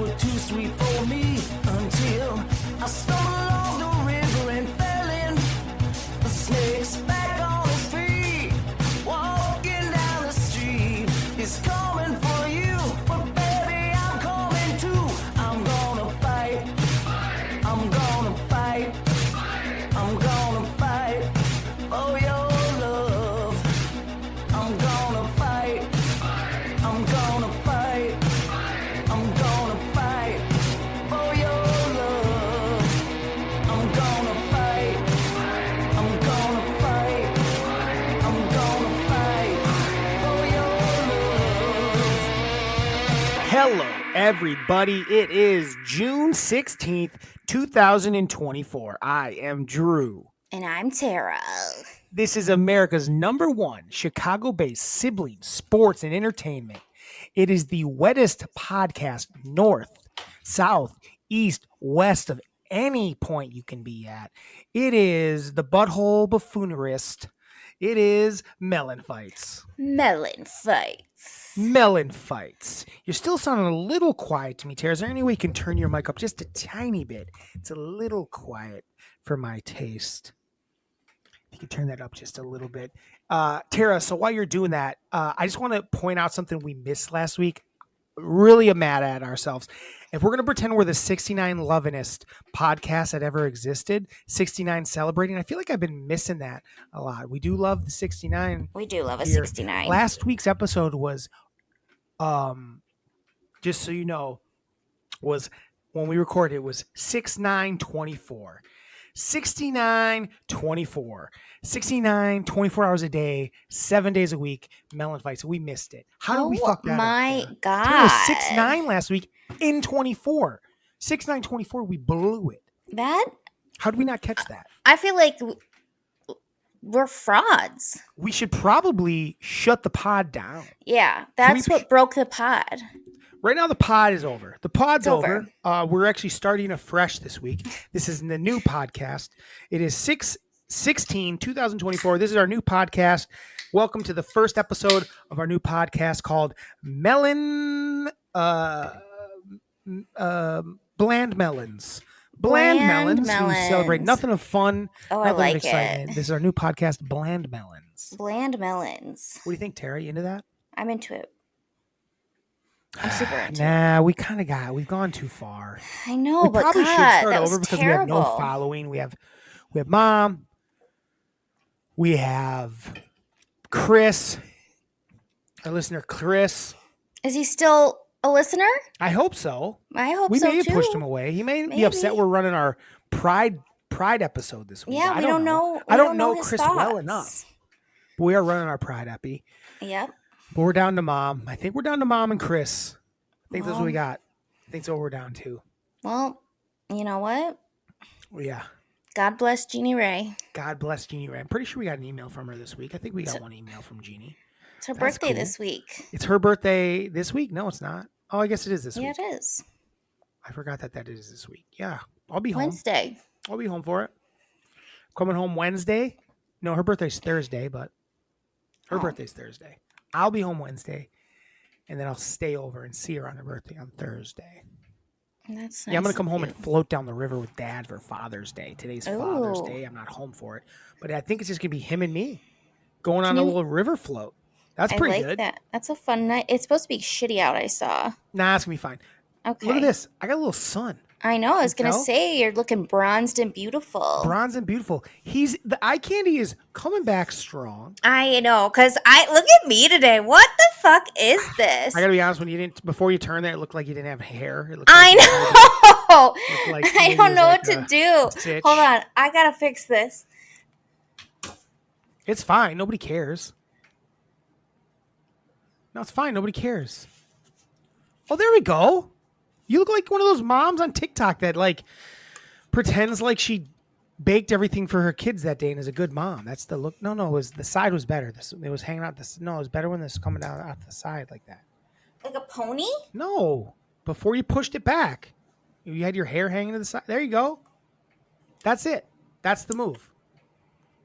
were too sweet for me until I stumbled along the river and fell in. The snake's back on his feet, walking down the street. He's coming for you, but baby, I'm coming too. I'm gonna fight. I'm gonna fight. I'm gonna fight for your love. I'm gonna fight. I'm gonna fight. I'm gonna fight for your love. I'm gonna fight. I'm gonna fight. I'm gonna fight for your love. Hello, everybody. It is June 16th, 2024. I am Drew. And I'm Tara. This is America's #1 Chicago-based sibling sports and entertainment. It is the wettest podcast north, south, east, west of any point you can be at. It is the butthole buffoonerist. It is MELLONfights. MELLONfights. MELLONfights. You're still sounding a little quiet to me, Tara. Is there any way you can turn your mic up just a tiny bit? It's a little quiet for my taste. You can turn that up just a little bit. Tara, so while you're doing that, I just want to point out something we missed last week. Really mad at ourselves. If we're going to pretend we're the 69 Lovinist podcast that ever existed, 69 celebrating, I feel like I've been missing that a lot. We do love the 69. We do love a here. 69. Last week's episode was, just so you know, was when we recorded, it was 6924. 6924. 69, 24 hours a day, 7 days a week, MELLONfights. We missed it. How did we fuck that up? My Tara? God. Tara was 6'9" last week in 24. 6'9", 24, we blew it. That? How did we not catch that? I feel like we're frauds. We should probably shut the pod down. Yeah, that's what broke the pod. Right now, the pod is over. The pod's It's over. We're actually starting afresh this week. This is the new podcast. It is 6/16/2024. This is our new podcast. Welcome to the first episode of our new podcast called Bland Melons. Bland Melons. We celebrate nothing of fun, Oh, I nothing like of excitement. it. This is our new podcast, Bland Melons. Bland melons. What do you think, Tara? You into that? I'm into it. I'm super into it. Nah, we've gone too far. I know, We but probably should God, start that over was because terrible. we have no following. We have Mom. We have Chris, our listener Chris. Is he still a listener? I hope so. I hope We so may have too. pushed him away. He may be Maybe. upset we're running our Pride episode this week. Yeah, I we don't know. I don't know his Chris thoughts. well enough. But we are running our Pride epi. Yep. But we're down to Mom. I think we're down to Mom and Chris. I think that's what we Well. got. I think that's what we're down to. Well, you know what? Well, yeah. God bless Jeannie Ray. God bless Jeannie Ray. I'm pretty sure we got an email from her this week. I think we got one email from Jeannie. It's her That's birthday cool. this week. It's her birthday this week? No, it's not. Oh, I guess it is this Yeah, week. it is. I forgot that is this week. Yeah, I'll be home. Wednesday. I'll be home for it. Coming home Wednesday. No, her birthday's Thursday, but her Oh. birthday's Thursday. I'll be home Wednesday, and then I'll stay over and see her on her birthday on Thursday. That's Yeah, I'm nice gonna come of home you. and float down the river with Dad for Father's Day. Today's Father's Ooh. Day. I'm not home for it, but I think it's just gonna be him and me going on Can a you- little river float. That's I pretty like good. that. That's a fun night. It's supposed to be shitty out, I saw. Nah, it's gonna be fine. Okay. Look at this. I got a little sun. I know. I was going to know? say, you're looking bronzed and beautiful. Bronze and beautiful. The eye candy is coming back strong. I know. Because look at me today. What the fuck is this? I gotta be honest, before you turned there, it looked like you didn't have hair. It looked I like know. like I maybe it don't was know like what to a do. stitch. Hold on. I got to fix this. It's fine. Nobody cares. No, it's fine. Nobody cares. Oh, there we go. You look like one of those moms on TikTok that like pretends like she baked everything for her kids that day and is a good mom. That's the look. No, it was the side was better. It was hanging out. No, it was better when this was coming down out the side like that. Like a pony? No, before you pushed it back, you had your hair hanging to the side. There you go. That's it. That's the move.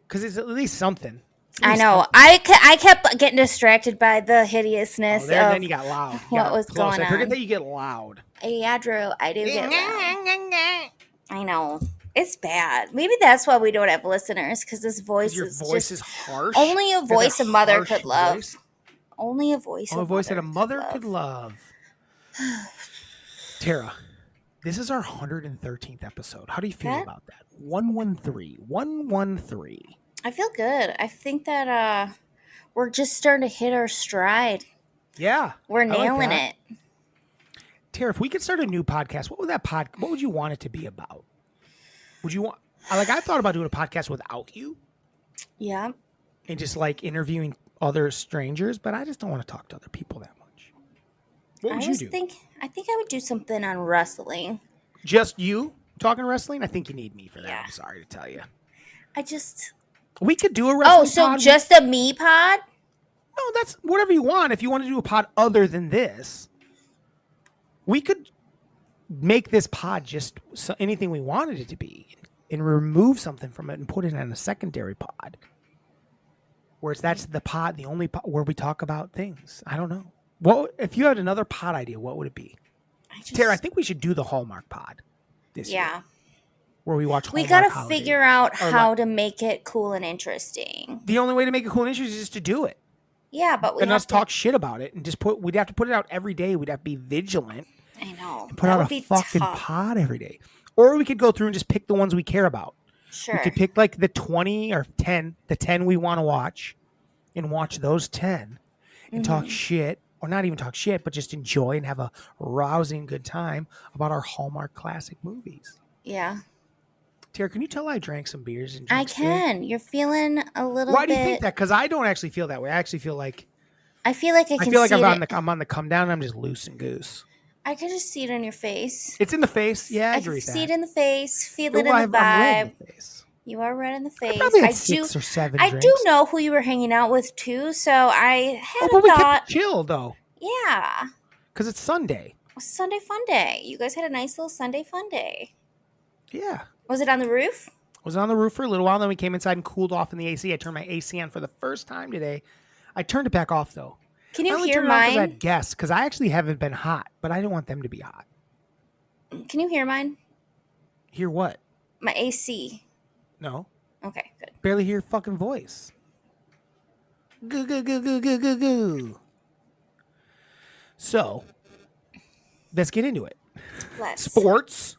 Because it's at least something. I know. I kept getting distracted by the hideousness Then of you got loud. You what got was close. going I forget on. that you get loud. Yeah, Drew, I do get loud. I know. It's bad. Maybe that's why we don't have listeners, because this voice Your is voice just is harsh. only a There's voice a mother harsh could love. voice. Only a voice Oh, a voice that a mother could could love. Tara, this is our 113th episode. How do you feel That- about that? 113. I feel good. I think that we're just starting to hit our stride. Yeah. We're I like nailing that. it. Tara, if we could start a new podcast, what would you want it to be about? Would you want I thought about doing a podcast without you Yeah. and just like interviewing other strangers, but I just don't want to talk to other people that much. What would you do? I think I would do something on wrestling. Just you talking wrestling? I think you need me for that. Yeah. I'm sorry to tell you. We could do a wrestling Oh, so pod. just a me pod? No, that's whatever you want. If you want to do a pod other than this, we could make this pod just anything we wanted it to be and remove something from it and put it in a secondary pod. Whereas that's the pod, the only pod where we talk about things. I don't know. What if you had another pod idea? What would it be? Tara, I think we should do the Hallmark pod this year. Where we watch Hallmark We gotta holiday. figure out how to make it cool and interesting. The only way to make it cool and interesting is just to do it. Yeah, but and let's talk shit about it and we'd have to put it out every day. We'd have to be vigilant. I know. And put out a fucking pod every day. Or we could go through and just pick the ones we care about. Sure. We could pick like the 20 or 10, the 10 we want to watch and watch those 10 and talk shit, or not even talk shit, but just enjoy and have a rousing good time about our Hallmark classic movies. Yeah. Tara, can you tell I drank some beers and I drinks can. today? You're feeling a little Why bit. do you think that? Because I don't actually feel that way. I actually feel like I feel like I'm on the come down and I'm just loose and goose. I can just see it on your face. It's in the face. Yeah, I agree can with see that. it in the face. Feel it in I'm the red vibe. in the face. You are red in the face. Probably had 6 or 7 I drinks. do know who you were hanging out with too, so I had but a we thought. kept chill though. Yeah. Because it's Sunday. Sunday fun day. You guys had a nice little Sunday fun day. Yeah. Was it on the roof? Was on the roof for a little while. Then we came inside and cooled off in the AC. I turned my AC on for the first time today. I turned it back off though. Can you I only hear turned it on 'cause I mine? had guests because I actually haven't been hot, but I didn't want them to be hot. Can you hear mine? Hear what? My AC. No. Okay, good. Barely hear your fucking voice. Goo, goo, goo, goo, goo, goo, goo. So, let's get into it. Let's. Sports.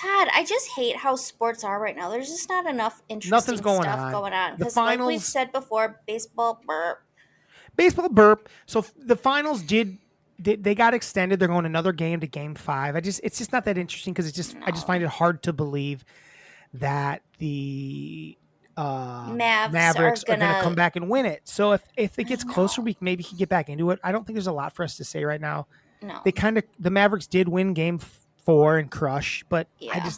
God, I just hate how sports are right now. There's just not enough interesting going stuff on. going on. The Because like we've finals- said before, baseball, burp. Baseball burp. So the finals they got extended. They're going another game to game 5. It's just not that interesting because I just find it hard to believe that the Mavericks are gonna come back and win it. So if it gets closer, we maybe can get back into it. I don't think there's a lot for us to say right now. No. The Mavericks did win game 4 and crush, but Yeah.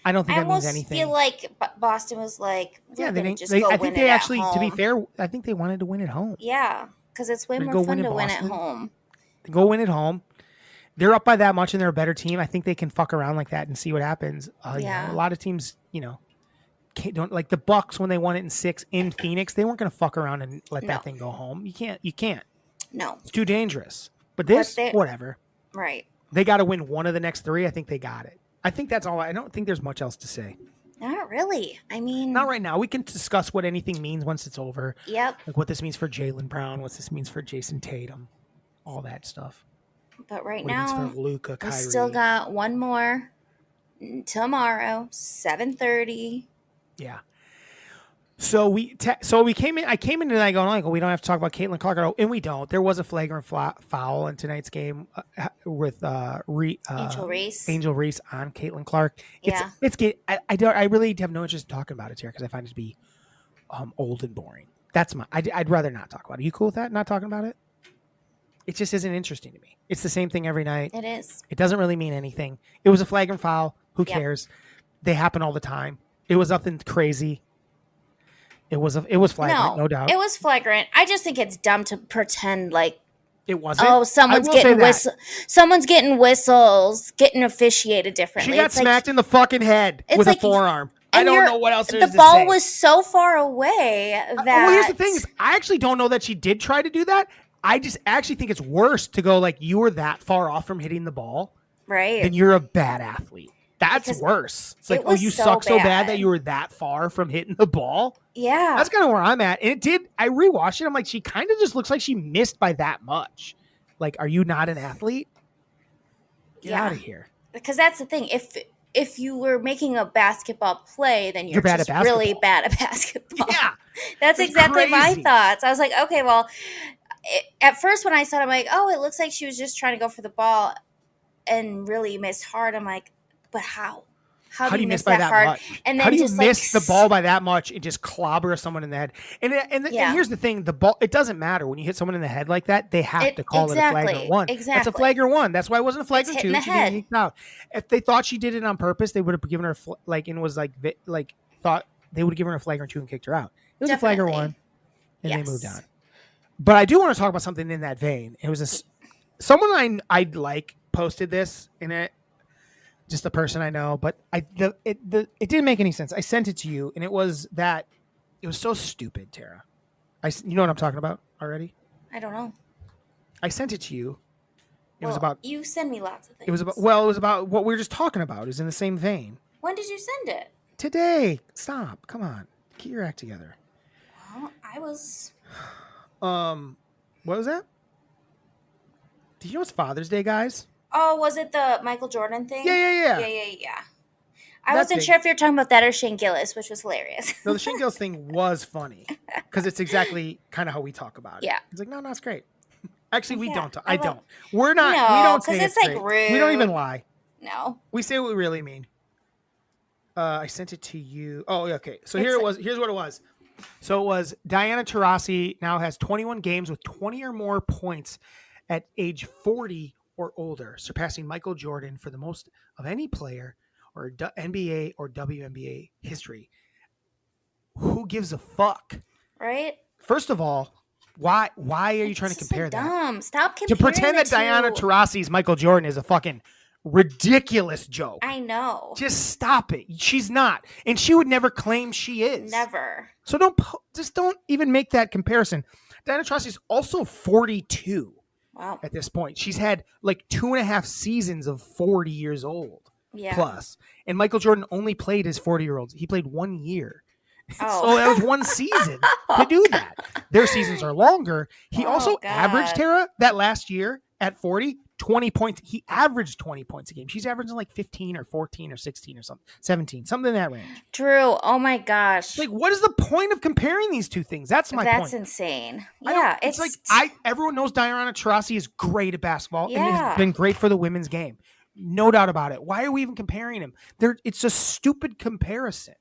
I don't think I that means almost anything. feel like Boston was like, Yeah, they they just didn't. go I win think it they at actually, to be home. fair, I think they wanted to win at home. Yeah, because it's way They more go fun win to in win at Boston. home. Go win at home. They're up by that much and they're a better team. I think they can fuck around like that and see what happens. Yeah. A lot of teams, don't like the Bucks when they won it in 6 in Phoenix. They weren't going to fuck around and let that thing go home. You can't. No. It's too dangerous. But this, whatever. Right. They got to win one of the next 3. I think they got it. I think that's all. I don't think there's much else to say. Not really. I mean, Not right now. We can discuss what anything means once it's over. Yep. Like what this means for Jaylen Brown, what this means for Jason Tatum, all that stuff. But right What it means now, for Luka, we Kyrie. still got one more tomorrow, 7:30. Yeah. So we came in. I came in tonight going like, we don't have to talk about Caitlin Clark, and we don't. There was a flagrant foul in tonight's game with Angel Reese. Angel Reese on Caitlin Clark. Yeah. I really have no interest in talking about it here because I find it to be old and boring. That's I'd rather not talk about it. You cool with that? Not talking about it? It just isn't interesting to me. It's the same thing every night. It is. It doesn't really mean anything. It was a flagrant foul. Who cares? They happen all the time. It was nothing crazy. It was flagrant, no doubt. It was flagrant. I just think it's dumb to pretend like It wasn't. oh, someone's getting someone's getting whistles, getting ofciated differently. She got smacked in the fucking head it's with like- a forearm. I don't know what else there is The to ball say. was so far away that. Well, here's the thing: is I actually don't know that she did try to do that. I just actually think it's worse to go like you were that far off from hitting the ball Right. then you're a bad athlete. That's Because worse. It's like, it oh, was you so suck so bad that bad. you were that far from hitting the ball. Yeah. That's kind of where I'm at. And it did. I rewatched it. I'm like, she kind of just looks like she missed by that much. Like, are you not an athlete? Get out of here. Because that's the thing. If you were making a basketball play, then you're bad just at really basketball. bad at basketball. Yeah. That's exactly my crazy. thoughts. I was like, okay, well, at first when I saw it, I'm like, oh, it looks like she was just trying to go for the ball and really missed hard. I'm like, but how? How do you miss by that hard? much? And then how do you just miss like the ball by that much and just clobber someone in the head? And here's the thing: the ball. It doesn't matter when you hit someone in the head like that. They have to call it a flagrant one. Exactly. That's a flagrant one. That's why it wasn't a flagrant two. Hitting the She head. didn't kick out. If they thought she did it on purpose, they would have given her thought they would have given her a flagrant two and kicked her out. It was a flagrant one, and they moved on. But I do want to talk about something in that vein. It was someone I like posted this in it. Just a person I know, but it didn't make any sense. I sent it to you, and it was so stupid, Tara. You know what I'm talking about already? I don't know. I sent it to you. It was Well, about. You send me lots of things. It was about what we were just talking about. It was in the same vein. When did you send it? Today. Stop. Come on. Get your act together. Well, I was. What was that? Did you know it's Father's Day, guys? Oh, was it the Michael Jordan thing? Yeah. I wasn't sure if you were talking about that or Shane Gillis, which was hilarious. No, the Shane Gillis thing was funny because it's exactly kind of how we talk about it. Yeah. It's like, no, it's great. Actually, we don't. I don't. We're not. No, we don't say 'cause it's, like, great. We don't even lie. No. We say what we really mean. I sent it to you. Oh, okay. So here it was. Here's what it was. So it was Diana Taurasi now has 21 games with 20 or more points at age 40 or older, surpassing Michael Jordan for the most of any player or NBA or WNBA history. Who gives a fuck? Right? First of all, why are you trying to compare that? Dumb. Stop comparing To pretend that Diana Taurasi's Michael Jordan is a fucking ridiculous joke. I know. Just stop it. She's not, and she would never claim she is. Never. So don't even make that comparison. Diana Taurasi is also 42. Wow. At this point, she's had like 2.5 seasons of 40 years old plus, and Michael Jordan only played his 40-year-olds. He played 1 year. Oh. So that was one season to do that. Their seasons are longer. He also averaged, Tara, that last year at 40, 20 points. He averaged 20 points a game. She's averaging like 15 or 14 or 16 or something, 17, something in that range. Drew, oh my gosh. Like, what is the point of comparing these two things? That's my point. That's insane. Yeah. It's like everyone knows Diana Taurasi is great at basketball and has been great for the women's game. No doubt about it. Why are we even comparing him? It's a stupid comparison.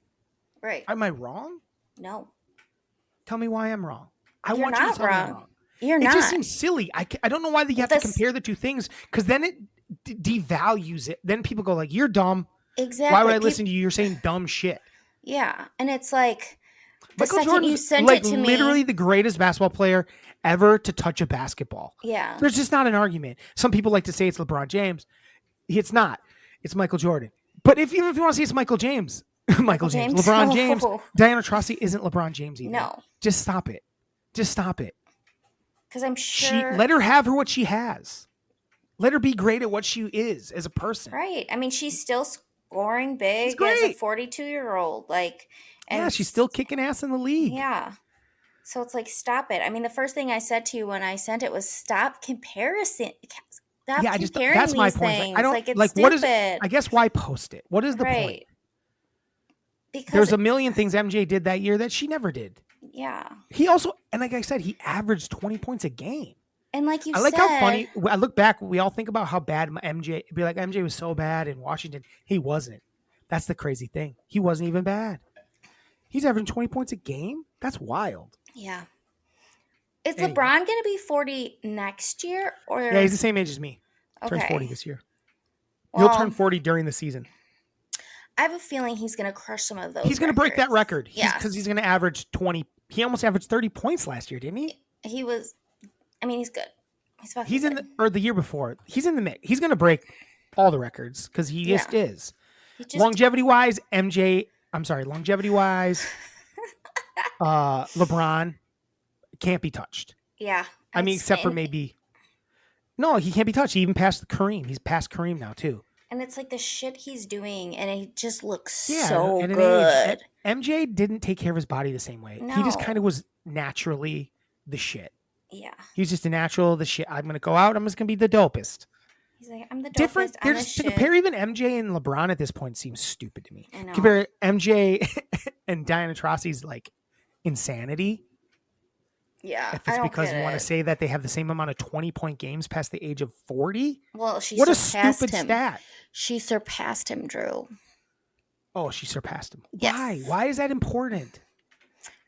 Right. Am I wrong? No. Tell me why I'm wrong. I You're want you to not tell me I'm wrong. wrong. You're not. It just seems silly. I don't know why you have to compare the two things, because then it devalues it. Then people go like, "You're dumb." Exactly. Why would I listen to you? You're saying dumb shit. Yeah, and it's like the Michael second Jordan's you sent like it to me, literally the greatest basketball player ever to touch a basketball. Yeah. There's just not an argument. Some people like to say it's LeBron James. It's not. It's Michael Jordan. But even if you want to say it's Michael James, Michael James, LeBron James, Diana Taurasi isn't LeBron James either. No. Just stop it. Just stop it. Because I'm sure. Let her have what she has. Let her be great at what she is as a person. Right. I mean, she's still scoring big as a 42-year-old. Like, and she's still kicking ass in the league. Yeah. So it's like, stop it. I mean, the first thing I said to you when I sent it was stop comparison. Stop comparing that's my these point. things. I don't it's like stupid. what is. I guess why post it? What is the point? Because there's a million things MJ did that year that she never did. Yeah. He also, and like I said, he averaged 20 points a game. And like you said, I like how funny. I look back. We all think about how bad MJ. Be like MJ was so bad in Washington. He wasn't. That's the crazy thing. He wasn't even bad. He's averaging 20 points a game. That's wild. Yeah. Is LeBron going to be 40 next year? Or yeah, he's the same age as me. Okay. Turns 40 this year. Well, He'll turn 40 during the season. I have a feeling he's going to crush some of those. He's going to break that record. Yeah. Because he's going to average 20. He almost averaged 30 points last year, didn't he? He was. I mean, he's good. He's in the year before. He's in the mix. He's going to break all the records because he just is. Longevity-wise, LeBron can't be touched. Yeah. I mean, except for maybe No, he can't be touched. He even passed Kareem. He's past Kareem now too. And it's like the shit he's doing, and it just looks Yeah, so at an good. age, MJ didn't take care of his body the same way. He just No. kind of was naturally the shit. Yeah. He's just a natural the shit. I'm gonna go out. I'm just gonna be the dopest. He's like, I'm the Different. dopest. I'm the There's to shit. compare even MJ and LeBron at this point seems stupid to me. I know. Compare MJ and Diana Taurasi's like insanity. Yeah. If I it's don't because get you want to it. say that they have the same amount of 20-point games past the age of 40. Well, she What a surpassed stupid him. stat. She surpassed him, Drew. Oh, she surpassed him. Yes. Why? Why is that important? It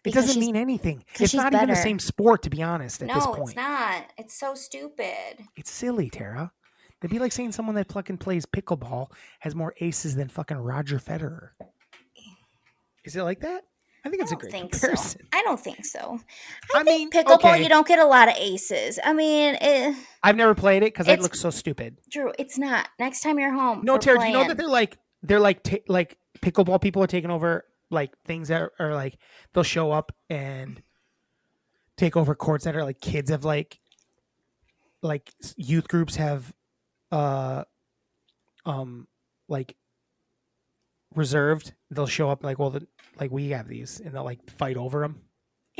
Because doesn't she's- mean anything. 'cause It's she's not even the better. same sport, to be honest, at this No, point. it's not. It's so stupid. It's silly, Tara. It'd be like saying someone that fucking plays pickleball has more aces than fucking Roger Federer. Is it like that? I think it's I a don't great think comparison. so. I don't think so. I mean, Pickleball, okay. you don't get a lot of aces. I mean, I've never played it because it It's- looks so stupid. Drew, it's not. Next time you're home, No, we're Tara, do you know playing. that they're like pickleball people are taking over like things that are like they'll show up and take over courts that are like kids have like youth groups have like reserved. They'll show up like like we have these and they'll like fight over them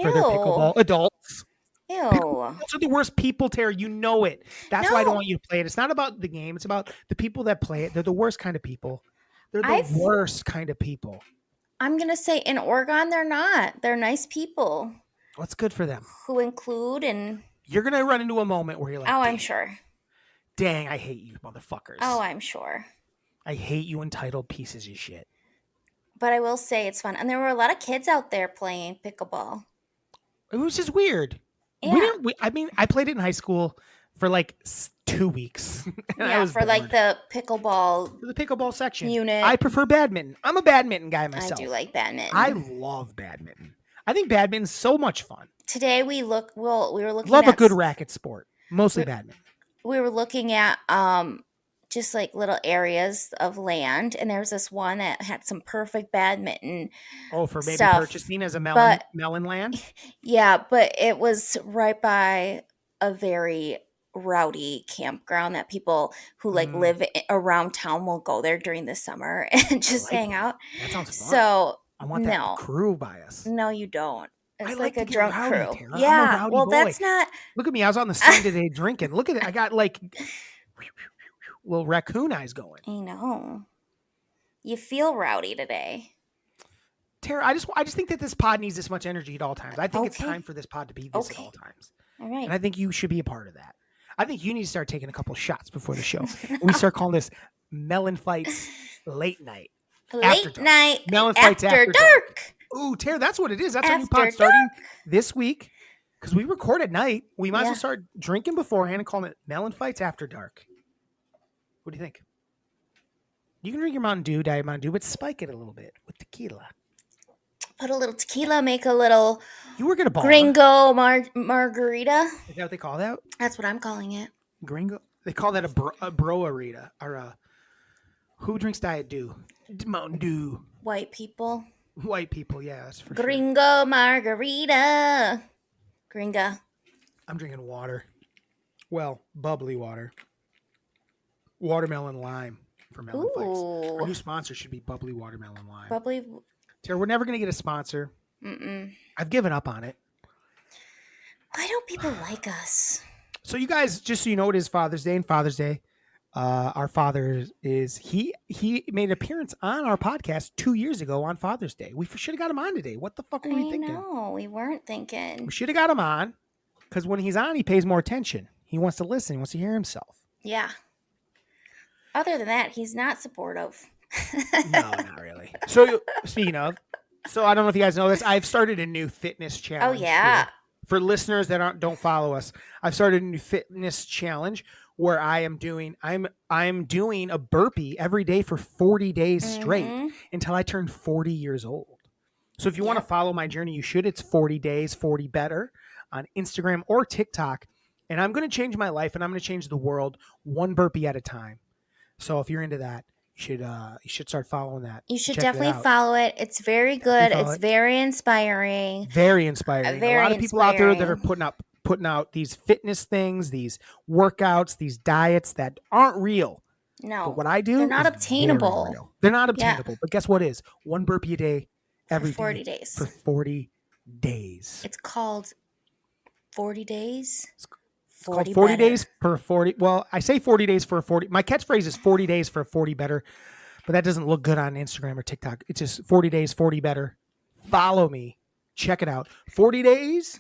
for their pickleball adults. Ew. Those are the worst people, Tara. You know it. That's why I don't No. want you to play it. It's not about the game. It's about the people that play it. They're the worst kind of people. They're the I've- worst kind of people. I'm going to say in Oregon, they're not. They're nice people What's good for them? who include and, You're going to run into a moment where you're like, oh, I'm "Dang, sure. Dang, I hate you, motherfuckers. Oh, I'm sure. I hate you entitled pieces of shit." But I will say it's fun. And there were a lot of kids out there playing pickleball. It was just weird. Yeah. I played it in high school for like 2 weeks. and I was for like bored. the pickleball. For the pickleball section. unit. I prefer badminton. I'm a badminton guy I myself. do like badminton. I love badminton. I think badminton's so much fun. Today we were looking Love at a good racket sport. Mostly badminton. we were looking at just like little areas of land, and there was this one that had some perfect badminton. Oh, for maybe stuff, purchasing as a but- melon land? Yeah, but it was right by a very rowdy campground that people who like Mm. live around town will go there during the summer and just like hang that. out. That sounds fun. So I want that no. crew by us. no, you don't. It's I like like to a get drunk rowdy, crew. Tara. I'm a Yeah, rowdy well, boy. that's not. Look at me. I was on the sun today drinking. Look at it. I got like little raccoon eyes going. I know. You feel rowdy today. Tara, I just think that this pod needs this much energy at all times. I think it's Okay. time for this pod to be this at Okay. all times. All right. And I think you should be a part of that. I think you need to start taking a couple of shots before the show. And we start calling this Melon Fights Late Night. After Late dark. night Melon Fights after After dark. Ooh, Tara, that's what it is. That's our new After pod starting this week. Because we record at night. We might as Yeah. well start drinking beforehand and calling it Melon Fights After Dark. What do you think? You can drink your Mountain Dew, Diet Mountain Dew, but spike it a little bit with tequila. Put a little tequila, make a little You work at a bar. gringo margarita. Is that what they call that? That's what I'm calling it. Gringo? They call that a broarita. Or a, who drinks Diet Dew? Mountain Dew. White people. White people, yeah, that's for sure. Gringo margarita. Gringa. I'm drinking water. Well, bubbly water. Watermelon lime for Melon Fights. Our new Ooh. sponsor should be bubbly watermelon lime. Bubbly. Tara, we're never going to get a sponsor. Mm-mm. I've given up on it. Why don't people like us? So you guys, just so you know, it is Father's Day, and Father's Day, our father he made an appearance on our podcast 2 years ago on Father's Day. We should have got him on today. What the fuck were we I thinking? know. We weren't thinking. We should have got him on because when he's on, he pays more attention. He wants to listen. He wants to hear himself. Yeah. Other than that, he's not supportive. No, not really. So speaking of, so I don't know if you guys know this. I've started a new fitness Oh, challenge. yeah. here. For listeners that don't follow us, I've started a new fitness challenge where I'm doing a burpee every day for 40 days straight Mhm. until I turn 40 years old. So if you want to Yep. follow my journey, you should. It's 40 days, 40 better on Instagram or TikTok. And I'm going to change my life and I'm going to change the world one burpee at a time. So if you're into that, you should start following that. You should Check that definitely out. follow it. It's very good. follow it's it. very inspiring. Very inspiring. Very a lot of people out there that are inspiring. putting up putting out these fitness things, these workouts, these diets that aren't real. No, But what I do they're not is obtainable. very real. They're not Yeah. obtainable. But guess what is? One burpee a day every For 40 day days. for 40 days. It's called 40 days. It's called 40 better. days for 40. Well, I say 40 days for 40. My catchphrase is 40 days for 40 better, but that doesn't look good on Instagram or TikTok. It's just 40 days, 40 better. Follow me. Check it out. 40 days,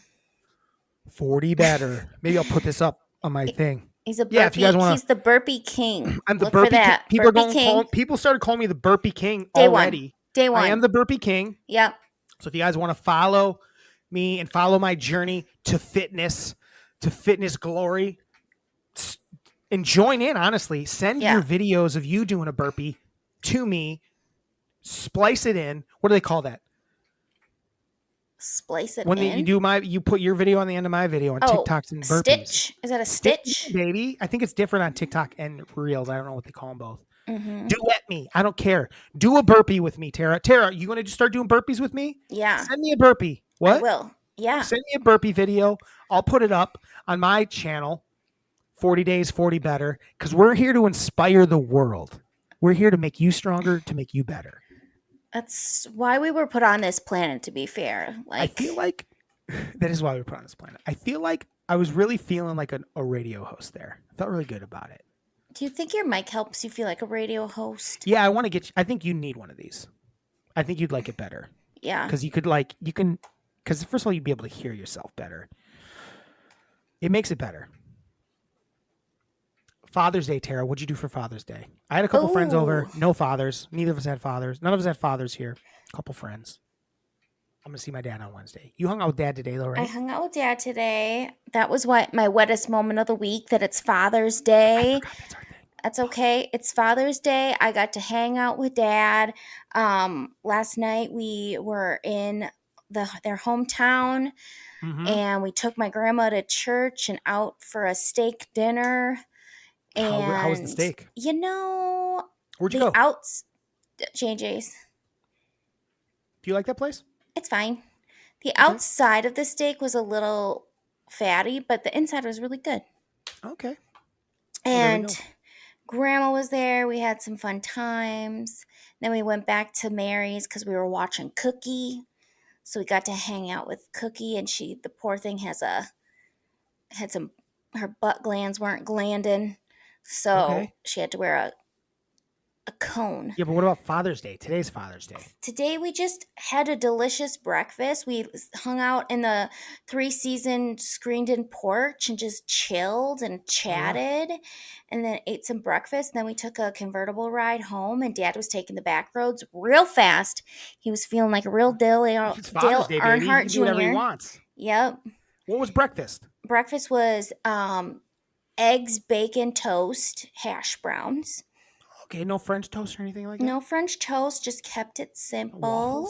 40 better. Maybe I'll put this up on my thing. He's a burpee. Yeah, if you guys wanna- He's the burpee king. I'm the Look burpee for that. king. People Burpee king. people started calling me the burpee king Day already. Day one. I am the burpee king. Yep. So if you guys want to follow me and follow my journey to fitness glory, and join in, honestly, send your videos of you doing a burpee to me, splice it in. What do they call that? Splice it When in? you put your video on the end of my video on TikToks and burpees. Stitch? Is that a stitch? Baby. I think it's different on TikTok and Reels. I don't know what they call them both. Mm-hmm. Duet me. I don't care. Do a burpee with me, Tara. Tara, you going to just start doing burpees with me? Yeah. Send me a burpee. What? I will. Yeah. Send me a burpee video. I'll put it up on my channel, 40 Days, 40 Better, because we're here to inspire the world. We're here to make you stronger, to make you better. That's why we were put on this planet, to be fair. I feel like that is why we were put on this planet. I feel like I was really feeling like a radio host there. I felt really good about it. Do you think your mic helps you feel like a radio host? Yeah, I want to get you. I think you need one of these. I think you'd like it better. Yeah. Because because first of all, you'd be able to hear yourself better. It makes it better. Father's Day, Tara. What'd you do for Father's Day? I had a couple friends over. No fathers. Neither of us had fathers. None of us had fathers here. A couple friends. I'm going to see my dad on Wednesday. You hung out with Dad today, though, right? I hung out with Dad today. That was my wettest moment of the week, that it's Father's Day. I forgot that's our thing. That's okay. It's Father's Day. I got to hang out with Dad. Last night we were in their hometown, and we took my grandma to church and out for a steak dinner. And how was the steak? You know, Where'd you go? JJ's. Do you like that place? It's fine. The outside of the steak was a little fatty, but the inside was really good. Okay. And Grandma was there. We had some fun times. Then we went back to Mary's because we were watching Cookie. So we got to hang out with Cookie, and the poor thing her butt glands weren't glanding. So she had to wear a cone. Yeah, but what about Father's Day? Today's Father's Day. Today we just had a delicious breakfast. We hung out in the 3-season screened-in porch and just chilled and chatted, and then ate some breakfast. And then we took a convertible ride home, and Dad was taking the back roads real fast. He was feeling like a real Dale Day, Earnhardt Jr. Do whatever he wants. Yep. What was breakfast? Breakfast was eggs, bacon, toast, hash browns. Okay, no French toast or anything like that? No French toast, just kept it simple.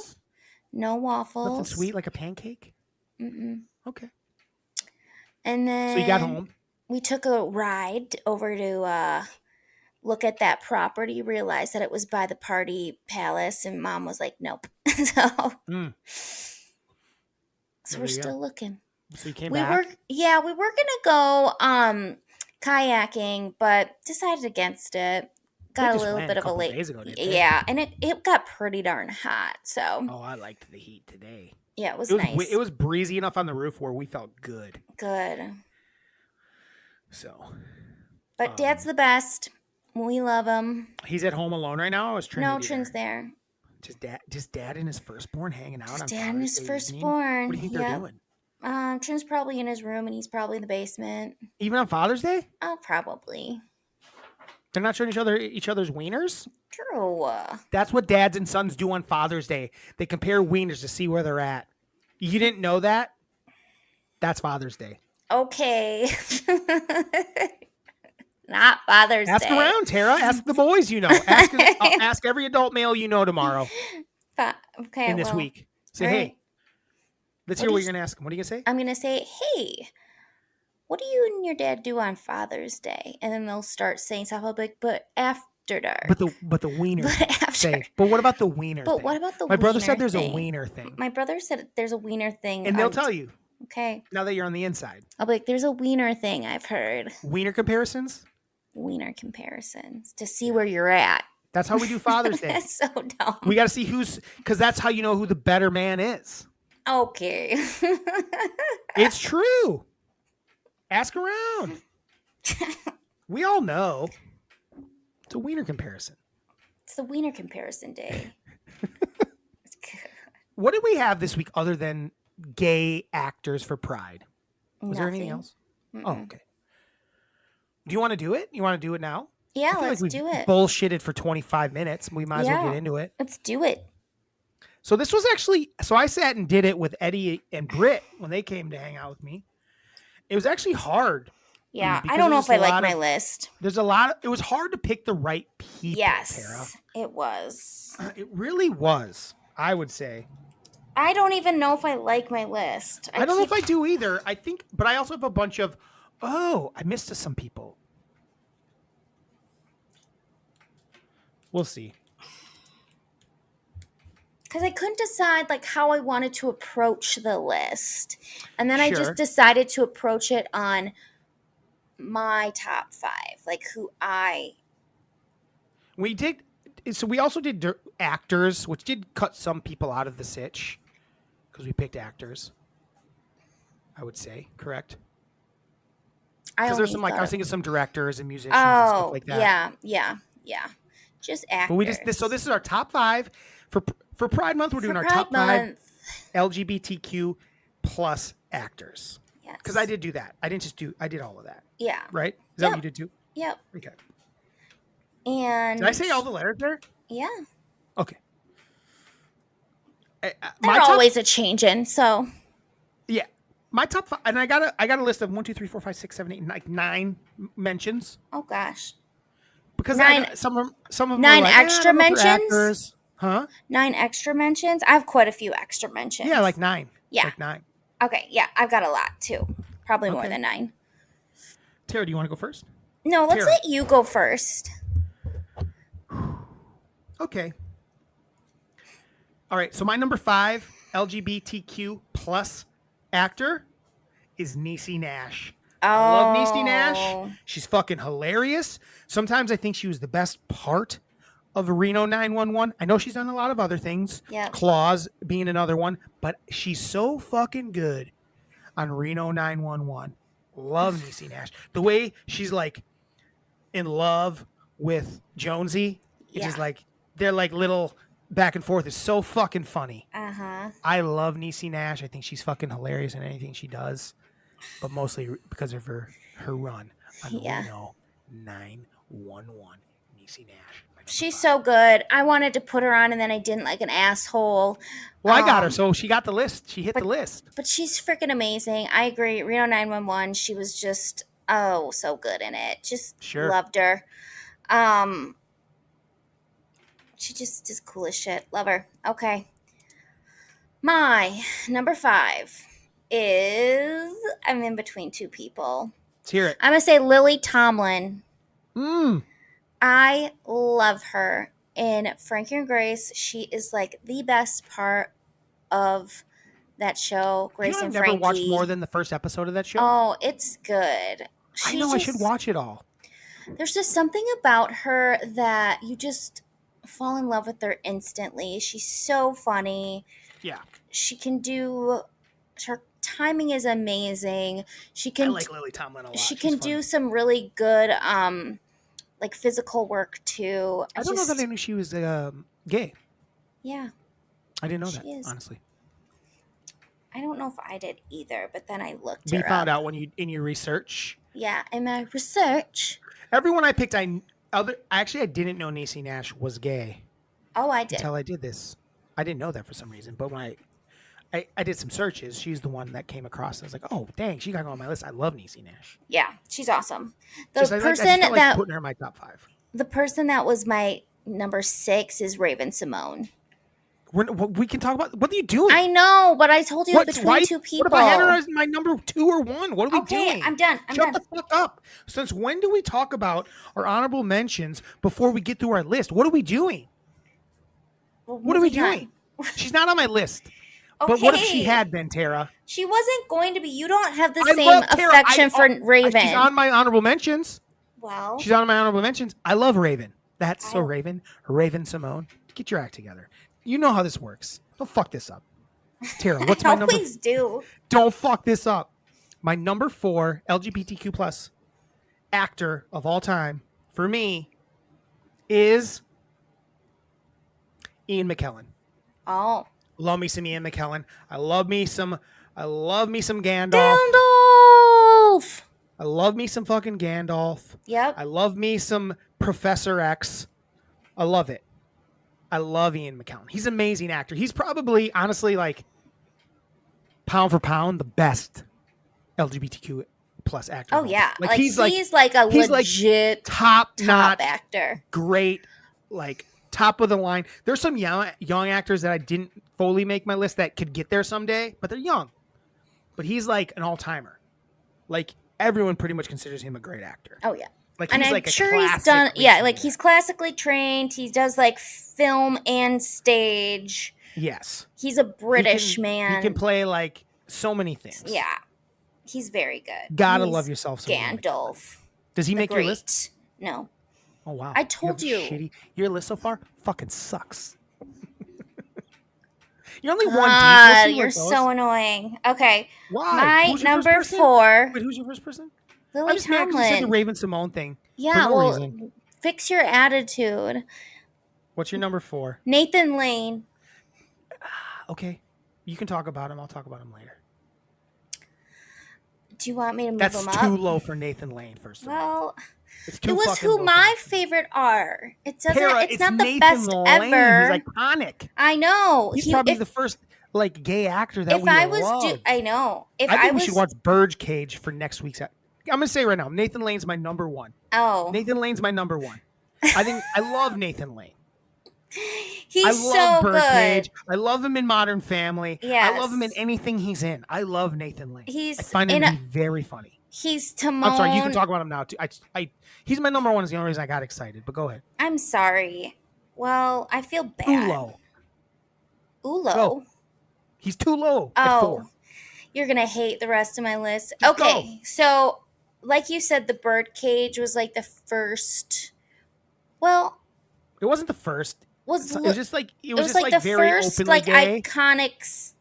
No waffles. Nothing sweet, like a pancake? Mm-mm. Okay. And then So you got home? We took a ride over to look at that property, realized that it was by the party palace, and Mom was like, nope. So we're still looking. So you came back? We were going to go kayaking, but decided against it. Got a little bit of a late days ago, yeah, and it got pretty darn hot. So I liked the heat today. Yeah, it was nice. It was breezy enough on the roof where we felt good. Good. So, but Dad's the best. We love him. He's at home alone right now. Trin's there. Just dad and his firstborn hanging out. Just dad and his firstborn. What do you think they're doing? Trin's probably in his room, and he's probably in the basement. Even on Father's Day? Oh, probably. They're not showing each other's wieners? True. That's what dads and sons do on Father's Day. They compare wieners to see where they're at. You didn't know that? That's Father's Day. Okay. Not Father's Day. Ask around, Tara. Ask the boys you know. Ask every adult male you know tomorrow. Okay. This week. Say, hey. Let's hear what you're going to ask them. What are you going to say? I'm going to say, hey, what do you and your dad do on Father's Day? And then they'll start saying stuff. I'll be like, but after dark. But the wiener thing. But what about the wiener thing? What about the My brother wiener said there's thing? a wiener thing. My brother said there's a wiener thing. And they'll tell you. Okay. Now that you're on the inside. I'll be like, there's a wiener thing I've heard. Wiener comparisons? Wiener comparisons to see where you're at. That's how we do Father's Day. That's so dumb. We got to see because that's how you know who the better man is. Okay. It's true. Ask around. We all know. It's a wiener comparison. It's the wiener comparison day. What did we have this week other than gay actors for Pride? Was there anything else? Mm-mm. Oh, okay. Do you want to do it? You want to do it now? Yeah, I feel let's like do it. Bullshitted for 25 minutes. We might as well get into it. Let's do it. So this was actually, I sat and did it with Eddie and Britt when they came to hang out with me. It was actually hard. Yeah, because I don't know there's if I a like lot my of- list. There's a lot. It was hard to pick the right people, Tara. Yes, it was. It really was, I would say. I don't even know if I like my list. I don't know if I do either. I think, but I also have a bunch of, I missed some people. We'll see. Because I couldn't decide like how I wanted to approach the list. And then I Sure. just decided to approach it on my top 5, like who I We did. So we also did actors, which did cut some people out of the sitch because we picked actors. I would say, correct? Because there's some I was thinking some directors and musicians and stuff like that. Yeah. Just actors. But we just so this is our top 5 for Pride Month. We're doing our Pride top 5 Month. LGBTQ plus actors. Yes. Because I did do that. I didn't just I did all of that. Yeah. Right? Is that Yep. what you did too? Yep. Okay. And Did I say all the letters there? yeah. Okay. They're always a changing, so Yeah, my top 5, and I got a list of 1, 2, 3, 4, 5, 6, 7, 8, like 9 mentions oh gosh. because some of them 9 were like, extra I don't know if they're mentions? actors. Huh? 9 extra mentions. I have quite a few extra mentions. Yeah, like 9. Yeah. Like 9. Okay, yeah, I've got a lot too. Probably more Okay. than 9. Tara, do you want to go first? No, let's Tara. let you go first. Okay. All right. So my number 5 LGBTQ plus actor is Niecy Nash. I love Niecy Nash. She's fucking hilarious. Sometimes I think she was the best part of Reno 911. I know she's done a lot of other things. Yep. Claws being another one, but she's so fucking good on Reno 911. Love Niecy Nash. The way she's like in love with Jonesy, it's just Yeah. like they're like little back and forth is so fucking funny. Uh-huh. I love Niecy Nash. I think she's fucking hilarious in anything she does, but mostly because of her run on Yeah. Reno 911. Niecy Nash. She's so good. I wanted to put her on and then I didn't, like an asshole. Well, I got her, so she got the list. She hit the list. But she's freaking amazing. I agree. Reno 911, she was just so good in it. Just Sure. loved her. She just is cool as shit. Love her. Okay. My number 5 is I'm in between 2 people. Let's hear it. I'm gonna say Lily Tomlin. Mm. I love her in Frankie and Grace. She is like the best part of that show. You Grace know, I've and never Frankie. watched more than the first episode of that show. Oh, it's good. I know I should watch it all. There's just something about her that you just fall in love with her instantly. She's so funny. Yeah. She can do. Her timing is amazing. She can. I like Lily Tomlin a lot. She She's can fun. do some really good like physical work too. I don't know that I knew she was gay. Yeah, I didn't know She that, is. honestly. I don't know if I did either, but then I looked We her found up. out when you in your research. Yeah, in my research. Everyone I picked, I didn't know Niecy Nash was gay Oh, I did. until I did this. I didn't know that for some reason, but when I did some searches, she's the one that came across. I was like, oh, dang, she got on my list. I love Niecy Nash. Yeah, she's awesome. The I person felt like that putting her in my top 5. the person that was my number 6 is Raven Simone. We can talk about what are you doing? I know, but I told you it's between 2 people. What if I had her as my number 2 or 1? What are we Okay, doing? I'm done. Shut the fuck up. Since when do we talk about our honorable mentions before we get through our list? What are we doing? Well, What are we moving on. doing? She's not on my list. Okay. But what if she had been, Tara? She wasn't going to be. You don't have the I same love Tara. affection for Raven. She's on my honorable mentions. Well, She's on my honorable mentions. I love Raven. That's so I- Raven. Raven Simone. Get your act together. You know how this works. Don't fuck this up. Tara, what's my I number? always do. Don't fuck this up. My number 4 LGBTQ plus actor of all time for me is Ian McKellen. Oh. Love me some Ian McKellen. I love me some Gandalf. Gandalf! I love me some fucking Gandalf. Yep. I love me some Professor X. I love it. I love Ian McKellen. He's an amazing actor. He's probably, honestly, like, pound for pound, the best LGBTQ plus actor. Oh, yeah. Like, he's like a legit top notch actor. Great, like, top of the line. There's some young actors that I didn't fully make my list that could get there someday, but they're young. But he's like an all-timer. Like, everyone pretty much considers him a great actor. Oh, yeah. Like, And he's I'm like sure he's done, like, he's classically trained. He does, like, film and stage. Yes. He's a British man. He can play, like, so many things. Yeah. He's very good. Gotta He's love yourself some Gandalf. Does he make your Great. list? No. Oh, wow. I told you. Your list so far fucking sucks. You're only one God, deep. you're so annoying. Okay. Why? My Who's your number first person? 4. Wait, who's your first person? Lily I'm just mad because you said the Tomlin. Raven Simone thing. Yeah, for no well, reason. fix your attitude. What's your number 4? Nathan Lane. Okay. You can talk about him. I'll talk about him later. Do you want me to move That's him too up? low for Nathan Lane, first of all. Well, It's too it was fucking who low my for favorite are. It doesn't. Tara, it's not the Nathan best Lane. ever. He's iconic. I know. He's probably the first, like, gay actor that if we I love. was, I know. If I think I we was, should watch Birdcage for next week's. I'm gonna say right now, Nathan Lane's my number 1. oh, Nathan Lane's my number 1. I love Nathan Lane. he's I love so Birdcage. good. I love him in Modern Family. Yes. I love him in anything he's in. I love Nathan Lane. He's I find him to be very funny. He's Timon. I'm sorry, you can talk about him now too. He's my number 1 is the only reason I got excited. But go ahead. I'm sorry. Well, I feel bad. Too low. Ulo. Go. He's too low at 4. You're gonna hate the rest of my list. Just Okay, so like you said, the Birdcage was like the first. Well, It wasn't the first. It was just like it was like the very first openly like gay. iconic.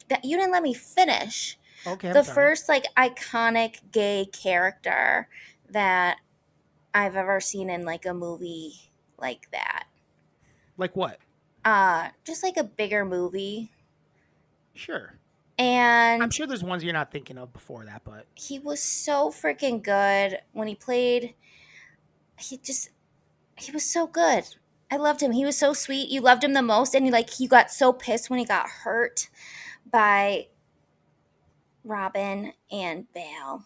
That you didn't let me finish. Okay, I'm The sorry. first like iconic gay character that I've ever seen in like a movie like that. Like what? Just like a bigger movie. Sure. And I'm sure there's ones you're not thinking of before that, but he was so freaking good when he played. He was so good. I loved him. He was so sweet. You loved him the most, and you got so pissed when he got hurt by Robin and Val.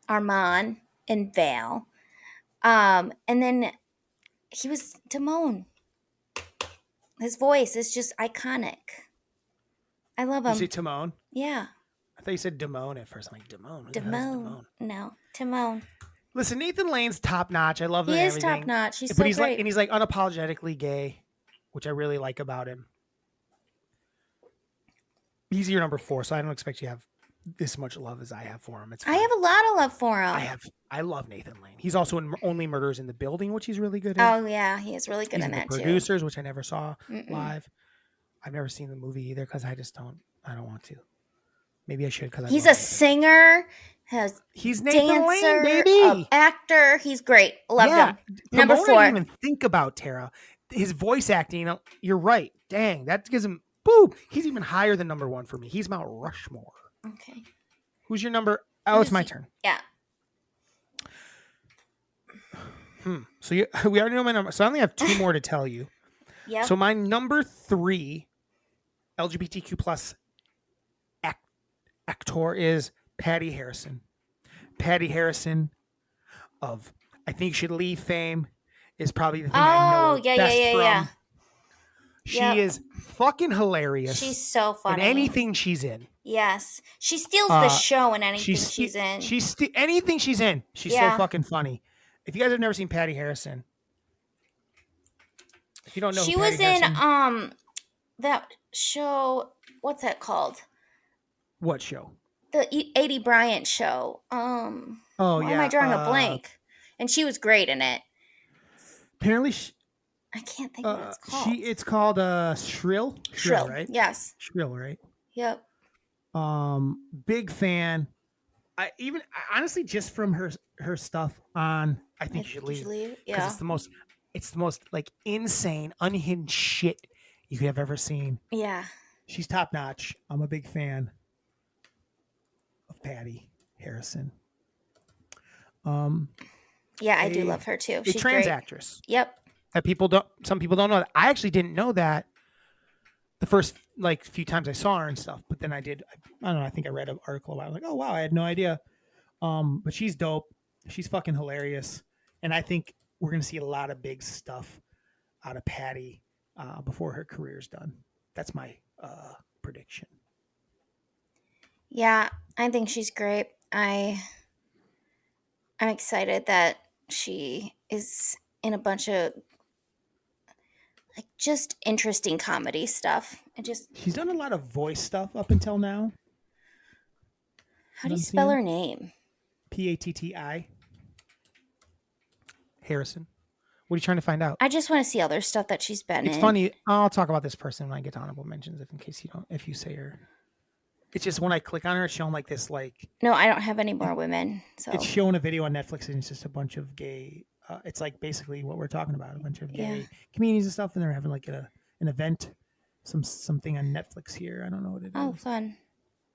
Armand and Val. And then he was Timon. His voice is just iconic. I love him. you say Timon? Yeah. I thought you said Damone at first. I'm like, Damone? Who the hell is Timon. Damone? No, Timon. Listen, Nathan Lane's top notch. I love him. He and is everything. top notch. He's But so he's great. like, and he's like unapologetically gay, which I really like about him. He's your number 4, so I don't expect you to have this much love as I have for him. It's I fine. have a lot of love for him. I love Nathan Lane. He's also in Only Murders in the Building, which he's really good in. Oh yeah, he is really good He's in in that The too. Producers, which I never saw Mm-mm. live. I've never seen the movie either because I don't want to. Maybe I should because He's a singer, He's Nathan dancer, Lane, baby. actor. He's great. Loved him. Number Timon 4. I didn't even think about Tara. His voice acting. You're right. Dang, that gives him. Boom. He's even higher than number 1 for me. He's Mount Rushmore. Okay. Who's your number? Oh, it's my turn. Yeah. So we already know my number. So I only have 2 more to tell you. Yeah. So my number 3 LGBTQ plus actor is Patty Harrison. Patty Harrison of I Think You Should Leave fame is probably the thing I know her best from. She Yep. is fucking hilarious. She's so in funny. anything she's in. Yes. She steals the show in anything She's she's in. anything she's in. She's so Yeah. fucking funny. If you guys have never seen Patty Harrison, if you don't know, She who was Patty in Harrison, that show. What's that called? What show? The 80 Bryant show. Oh Why am I yeah. drawing a blank? And she was great in it. Apparently, I can't think of what it's called. it's called Shrill. Shrill, right? yes. Shrill, right? Yep. Big fan. Honestly, just from her stuff on, I think you should leave because Yeah. it's the most like insane, unhinged shit you could have ever seen. Yeah. She's top notch. I'm a big fan of Patty Harrison. Yeah, I do love her too. She's a trans actress. Yep. That some people don't know that. I actually didn't know that the first like few times I saw her and stuff, but then I don't know, I think I read an article about it, like, oh wow, I had no idea. But she's dope. She's fucking hilarious. And I think we're gonna see a lot of big stuff out of Patty before her career's done. That's my prediction. Yeah, I think she's great. I'm excited that she is in a bunch of like just interesting comedy stuff. She's done a lot of voice stuff up until now. How do you spell her name? Patti Harrison. What are you trying to find out? I just want to see other stuff that she's been in. It's funny. I'll talk about this person when I get to honorable mentions, if you say her. It's just when I click on her, it's showing like this, like. No, I don't have any more women. So it's showing a video on Netflix, and it's just a bunch of gay. It's like basically what we're talking about, a bunch of gay comedians and stuff, and they're having like an event, something on Netflix here. I don't know what it is. Oh, fun.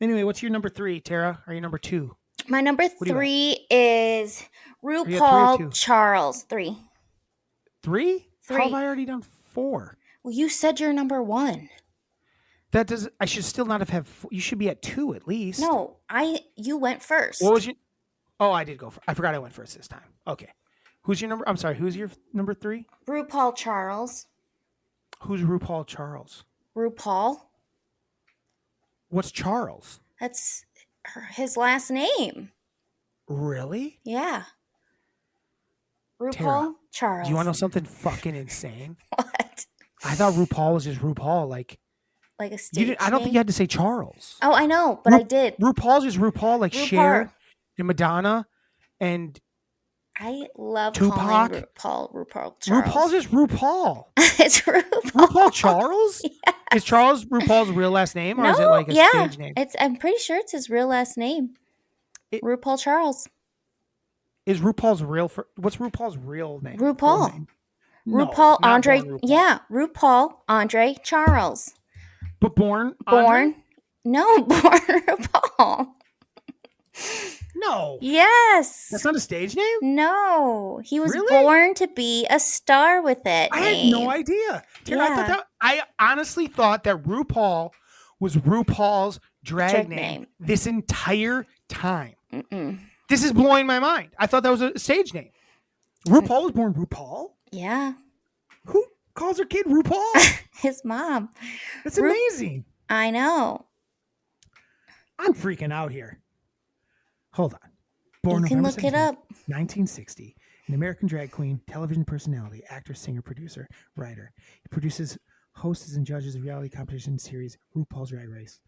Anyway, what's your number 3, Tara? Are you number 2? My number 3 is RuPaul Charles. 3. 3? How have I already done 4? Well, you said you're number 1. That does. I should still not have. You should be at 2 at least. No, you went first. What was your? Oh, I did go first. I forgot I went first this time. Okay. Who's your number? I'm sorry. Who's your number 3? RuPaul Charles. Who's RuPaul Charles? RuPaul. What's Charles? That's his last name. Really? Yeah. RuPaul Tara, Charles. Do you want to know something fucking insane? What? I thought RuPaul was just RuPaul, like a stage I don't think you had to say Charles. Oh, I know, but I did. RuPaul's just RuPaul, like RuPaul. Cher and Madonna, and I love Tupac. RuPaul Charles. RuPaul's just RuPaul. It's RuPaul. RuPaul Charles? Yes. Is Charles RuPaul's real last name, or is it like a stage name? I'm pretty sure it's his real last name. RuPaul Charles. Is RuPaul's what's RuPaul's real name? RuPaul. Name? RuPaul No, Andre. RuPaul. Yeah, RuPaul Andre Charles. But born Andre? No, born RuPaul. No. Yes. That's not a stage name? No. He was Really? born to be a star with it. I had no idea. Tara, I honestly thought that RuPaul was RuPaul's drag name this entire time. Mm-mm. This is blowing my mind. I thought that was a stage name. RuPaul was born RuPaul? Yeah. Who calls her kid RuPaul? His mom. That's amazing. I know. I'm freaking out here. Hold on. Born You can November look it up. 1960. An American drag queen, television personality, actor, singer, producer, writer. He produces, hosts, and judges the reality competition series RuPaul's Drag Race.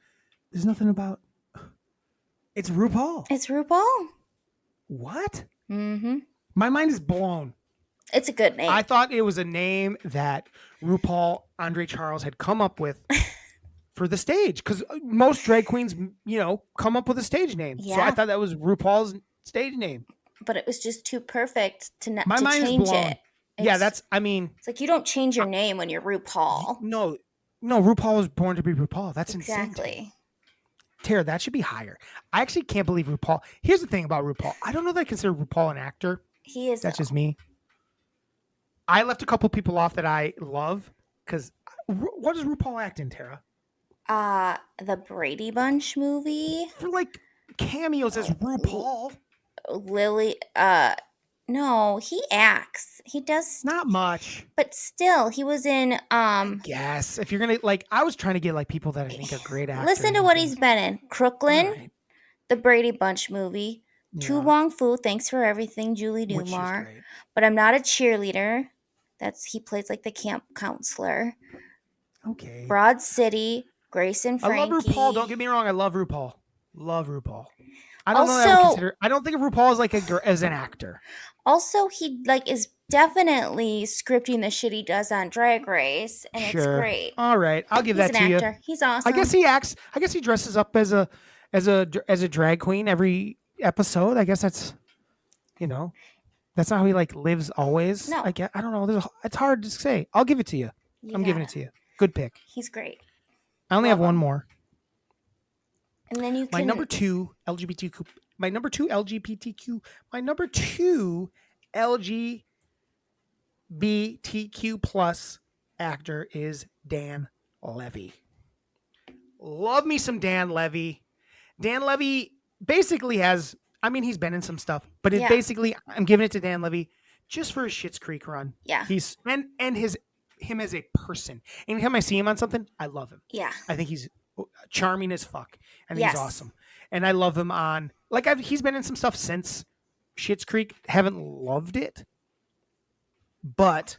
There's nothing about... It's RuPaul. It's RuPaul. What? Mm-hmm. My mind is blown. It's a good name. I thought it was a name that RuPaul Andre Charles had come up with for the stage, because most drag queens, come up with a stage name. Yeah. So I thought that was RuPaul's stage name. But it was just too perfect to not My to mind change is blown. it. It's like you don't change your name when you're RuPaul. No, RuPaul was born to be RuPaul. That's exactly. insane. Tara, that should be higher. I actually can't believe RuPaul. Here's the thing about RuPaul. I don't know that I consider RuPaul an actor. He is. That's just me. I left a couple people off that I love, because what does RuPaul act in, Tara? The Brady Bunch movie. For like cameos as RuPaul. Lily, no, he acts. He does not much. But still, he was in yes, if you're gonna I was trying to get like people that I think are great actors. Listen to what he's been in. Crooklyn, right. The Brady Bunch movie, Tu Wong Fu, Thanks for Everything, Julie Newmar. But I'm Not a Cheerleader. He plays like the camp counselor. Okay. Broad City, Grace and I love Frankie. RuPaul. Don't get me wrong. I love RuPaul. Love RuPaul. I don't know that I would Also, consider. I don't think of RuPaul as like as an actor. also he like is definitely scripting the shit he does on Drag Race, and it's Sure. great. All right. I'll give He's that an to you. actor. He's awesome. I guess he acts. I guess he dresses up as a drag queen every episode. I guess that's, that's not how he like lives always. No. I don't know. It's hard to say. I'll give it to you. I'm giving it to you. Good pick. He's great. I only Love have one him. more. And then you can. My number two LGBTQ. My number two LGBTQ. My number two LGBTQ plus actor is Dan Levy. Love me some Dan Levy. Dan Levy basically has, he's been in some stuff, but it basically, I'm giving it to Dan Levy just for his Schitt's Creek run. Yeah. He's, and him as a person. Anytime I see him on something, I love him. Yeah. I think he's charming as fuck. And Yes. he's awesome. And I love him on, he's been in some stuff since Schitt's Creek. Haven't loved it, but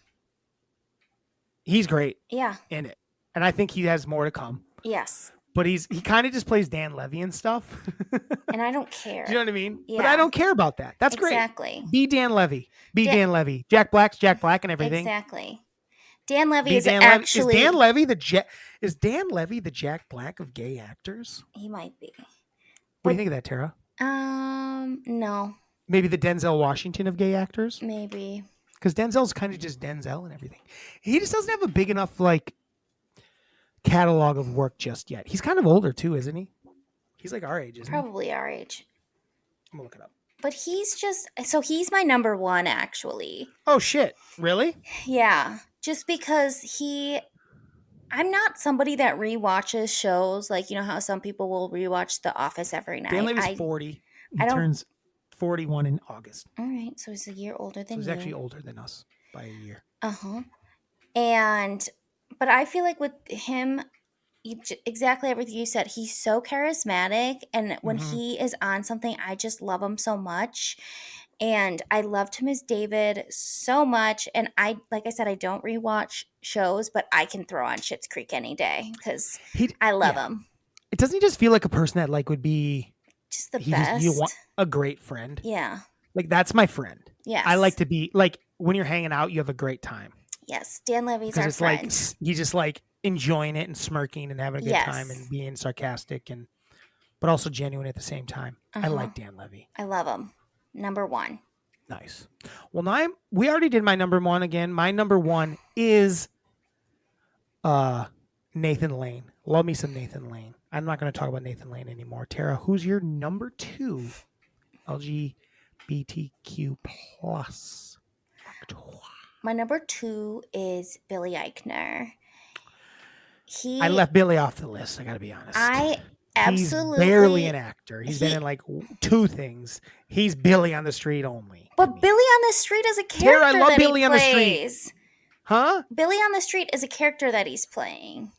he's great Yeah. in it. And I think he has more to come. Yes. But he kind of just plays Dan Levy and stuff. And I don't care. Do you know what I mean? Yeah. But I don't care about that. That's Exactly. great. Be Dan Levy. Dan Levy. Jack Black's Jack Black and everything. Exactly. Dan Levy Be is Dan actually. Is Dan Levy the Jack Black of gay actors? He might be. What do you think of that, Tara? No. Maybe the Denzel Washington of gay actors? Maybe. Because Denzel's kind of just Denzel and everything. He just doesn't have a big enough catalog of work just yet. He's kind of older too, isn't he? He's like our age, isn't he? Probably our age. I'm gonna look it up. But he's my number one, actually. Oh shit! Really? Yeah. Just because I'm not somebody that rewatches shows. Like, you know how some people will rewatch The Office every night. Dan Levy's 40. He turns 41 in August. All right. So he's a year older than you. So he's actually older than us by a year. Uh-huh. But I feel like with him, exactly everything you said, he's so charismatic. And when he is on something, I just love him so much. And I loved him as David so much. And like I said, I don't rewatch shows, but I can throw on Schitt's Creek any day because I love him. It doesn't just feel like a person that would be just the best. You want a great friend. Yeah. That's my friend. Yes. I like to be when you're hanging out, you have a great time. Yes. Dan Levy's our it's friend. He's just enjoying it and smirking and having a good time and being sarcastic but also genuine at the same time. I like Dan Levy. I love him. Number one. Nice. Well, now we already did my number one again. My number one is Nathan Lane. Love me some Nathan Lane. I'm not going to talk about Nathan Lane anymore. Tara, who's your number two LGBTQ plus actor? My number two is Billy Eichner. I left Billy off the list. I got to be honest. He's absolutely barely an actor. He's been in two things. He's Billy on the Street only. But Billy on the Street is a character Tara, I love that Billy he on the plays. Street. Huh? Billy on the Street is a character that he's playing.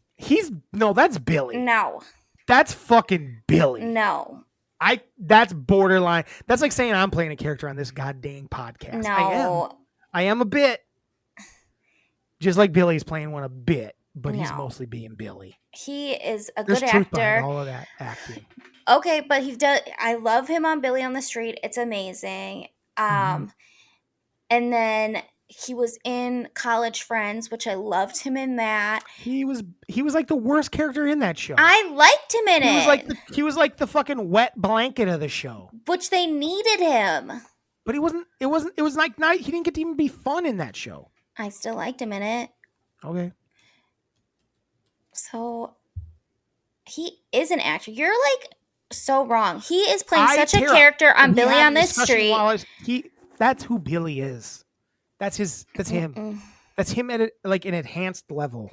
That's Billy. No. That's fucking Billy. No. That's borderline. That's like saying I'm playing a character on this goddamn podcast. No. I am a bit. Just like Billy's playing one a bit, but he's mostly being Billy. He is a There's good truth actor. behind all of that acting. Okay, but I love him on Billy on the Street. It's amazing. And then he was in College Friends, which I loved him in that. He was like the worst character in that show. I liked him in it. He was like the fucking wet blanket of the show. Which they needed him. But he wasn't. It was like he didn't get to even be fun in that show. I still liked him in it. Okay. So he is an actor. You're so wrong. He is playing such a character on Billy on the Street. That's who Billy is. That's him. That's him at an enhanced level.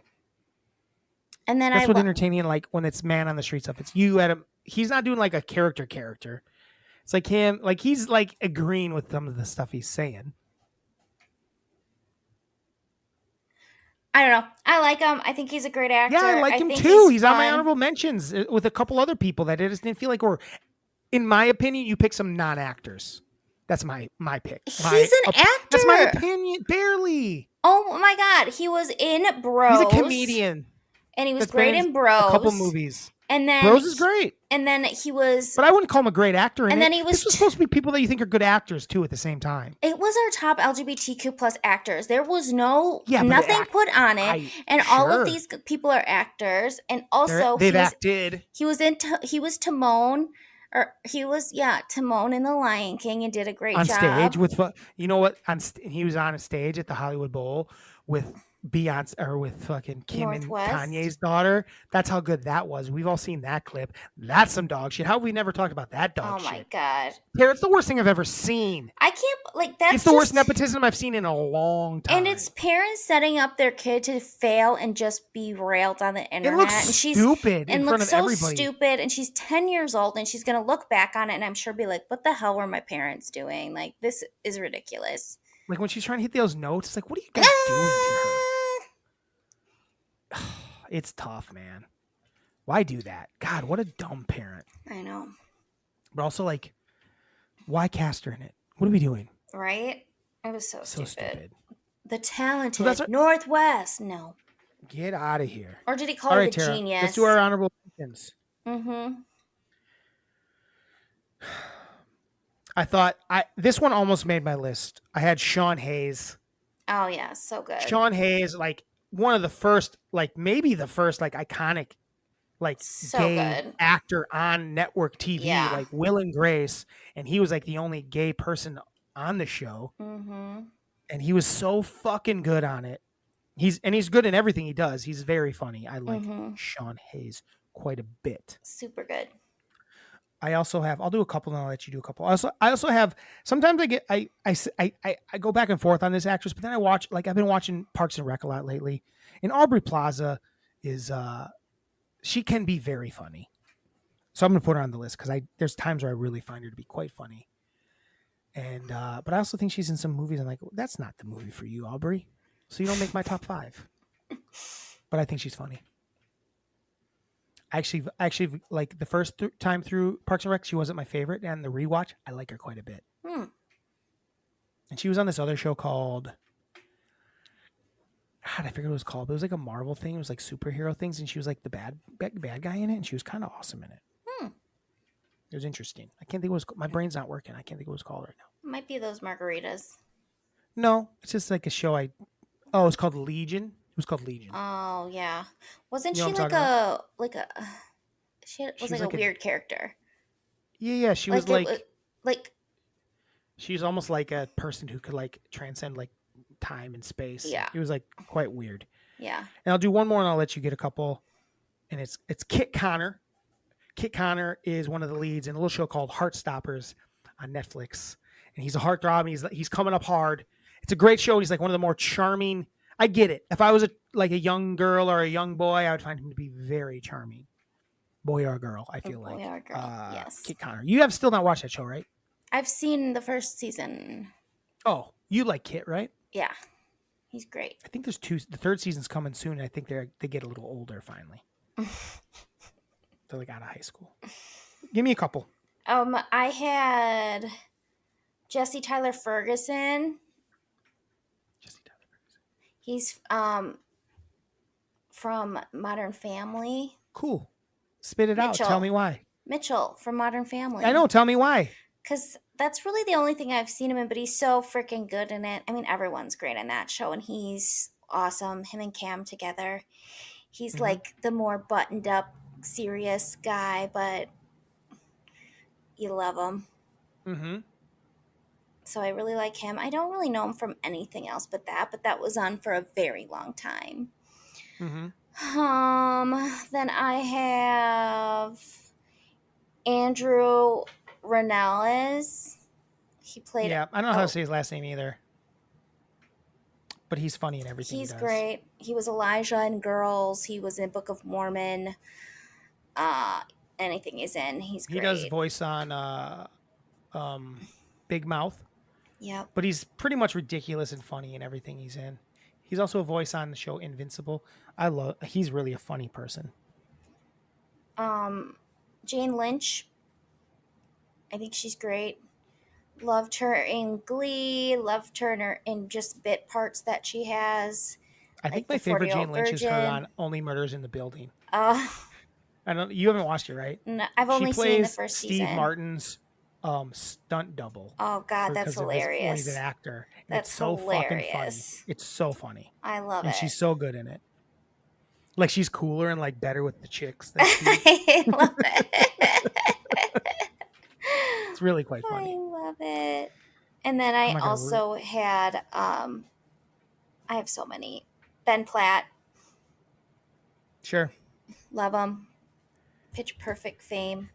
And then that's what entertaining when it's man on the street stuff. It's you at him. He's not doing a character. It's like him. He's agreeing with some of the stuff he's saying. I don't know. I like him. I think he's a great actor. Yeah, I like him too. He's on my honorable mentions with a couple other people that I just didn't feel in my opinion, you pick some non-actors. That's my pick. He's an actor. That's my opinion. Barely. Oh my God. He was in Bros. He's a comedian. And he was That's great been in a couple Bros. movies. And then Bros is great. And then he was. But I wouldn't call him a great actor in And it. then he was This was supposed to be people that you think are good actors too at the same time. It was our top LGBTQ plus actors. There was nothing put on it, and all of these people are actors. And also, they've acted. He was Timon, or he was Timon in The Lion King, and did a great job on stage with you know what? He was on a stage at the Hollywood Bowl with Beyonce or with fucking Kim Northwest. and Kanye's daughter. That's how good that was. We've all seen that clip. That's some dog shit. How have we never talked about that dog shit? Oh my god. Tara, it's the worst thing I've ever seen. I can't that's it's the worst nepotism I've seen in a long time. And it's parents setting up their kid to fail and just be railed on the internet. It looks and she's stupid and in front looks of so everybody. stupid, and she's 10 years old, and she's gonna look back on it and I'm sure be like, what the hell were my parents doing? Like, this is ridiculous. Like when she's trying to hit those notes, it's like, what are you guys doing to her? It's tough, man. Why do that? God, what a dumb parent. I know. But also, like, why cast her in it? What are we doing? Right? It was so stupid. The talented Northwest. No. Get out of here. Or did he call her the Tara, genius? let's do our honorable mentions. Mm-hmm. I thought this one almost made my list. I had Sean Hayes. Oh yeah, so good. Sean Hayes, like one of the first, like maybe the first, like iconic, like so gay good. actor on network TV, Yeah. like Will and Grace, and he was like the only gay person on the show, Mm-hmm. and he was so fucking good on it. He's good in everything he does. He's very funny. I like Sean Hayes quite a bit. Super good. I also have. I'll do a couple, and I'll let you do a couple. I also have. Sometimes I go back and forth on this actress, but then I watch. Like I've been watching Parks and Rec a lot lately, and Aubrey Plaza is. She can be very funny, so I'm gonna put her on the list because there's times where I really find her to be quite funny. And but I also think she's in some movies. I'm like, well, that's not the movie for you, Aubrey. So you don't make my top 5. But I think she's funny. Actually, like the first time through Parks and Rec, she wasn't my favorite, and the rewatch, I like her quite a bit. And she was on this other show called, God, I forget what it was called, but it was like a Marvel thing. It was like superhero things, and she was like the bad guy in it, and she was kind of awesome in it. It was interesting. I can't think what it was. My brain's not working. I can't think what it was called right now. Might be those margaritas. No, it's just like a show. It's called Legion. It was called Legion. Oh yeah, wasn't You know she what like I'm she was like a weird character? Yeah. She was like she was almost like a person who could like transcend like time and space. Yeah. It was like quite weird. Yeah. And I'll do one more and I'll let you get a couple. And it's Kit Connor. Kit Connor is one of the leads in a little show called Heartstoppers on Netflix. And he's a heartthrob and he's coming up hard. It's a great show. He's like one of the more charming. I get it. If I was a young girl or a young boy, I would find him to be very charming. Boy or girl, I feel like. Boy or girl, yes. Kit Connor. You have still not watched that show, right? I've seen the first season. Oh, you like Kit, right? Yeah. He's great. I think there's 2. The third season's coming soon. And I think they get a little older finally. They're like out of high school. Give me a couple. I had Jesse Tyler Ferguson. He's from Modern Family. Cool. Spit it out. Tell me why. Mitchell from Modern Family. I know. Tell me why. Because that's really the only thing I've seen him in, but he's so freaking good in it. I mean, everyone's great in that show, and he's awesome. Him and Cam together. He's like the more buttoned up, serious guy, but you love him. Mm-hmm. So I really like him. I don't really know him from anything else but that was on for a very long time. Mm-hmm. Then I have Andrew Ranales. He played. Yeah, I don't know how to say his last name either. But he's funny in everything. He's great. He was Elijah in Girls. He was in Book of Mormon. Anything he's in, he's great. He does voice on Big Mouth. Yeah. But he's pretty much ridiculous and funny in everything he's in. He's also a voice on the show Invincible. He's really a funny person. Jane Lynch. I think she's great. Loved her in Glee. Loved her in just bit parts that she has. I Like think the my favorite 40-year-old Jane Lynch is her virgin. on Only Murders in the Building. Oh, I don't. You haven't watched it, right? no, I've She only seen the plays first Steve season. Martin's stunt double Oh God, that's because of his when he's an hilarious. actor, and it's That's so fucking funny. hilarious. It's so funny, I love and it. she's so good in it. Like she's cooler and like better with the chicks than Steve. I love it. It's really quite I funny. love it. And then I'm I not gonna. also had I have so many. Ben Platt, Sure. love him. Pitch Perfect fame.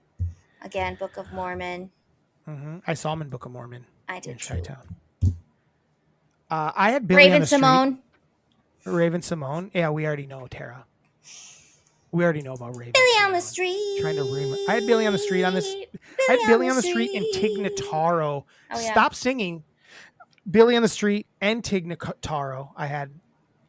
Again, Book of Mormon. I saw him in Book of Mormon. I did in too. Chi-Town. I had Billy on Raven the street. Simone. Raven Simone. Yeah, we already know Tara. We already know about Raven. Billy Simone. on the street. Trying to I had Billy on the street on this. I had Billy on the street and Tig Notaro. Oh, yeah. Stop singing. Billy on the street and Tig Notaro. I had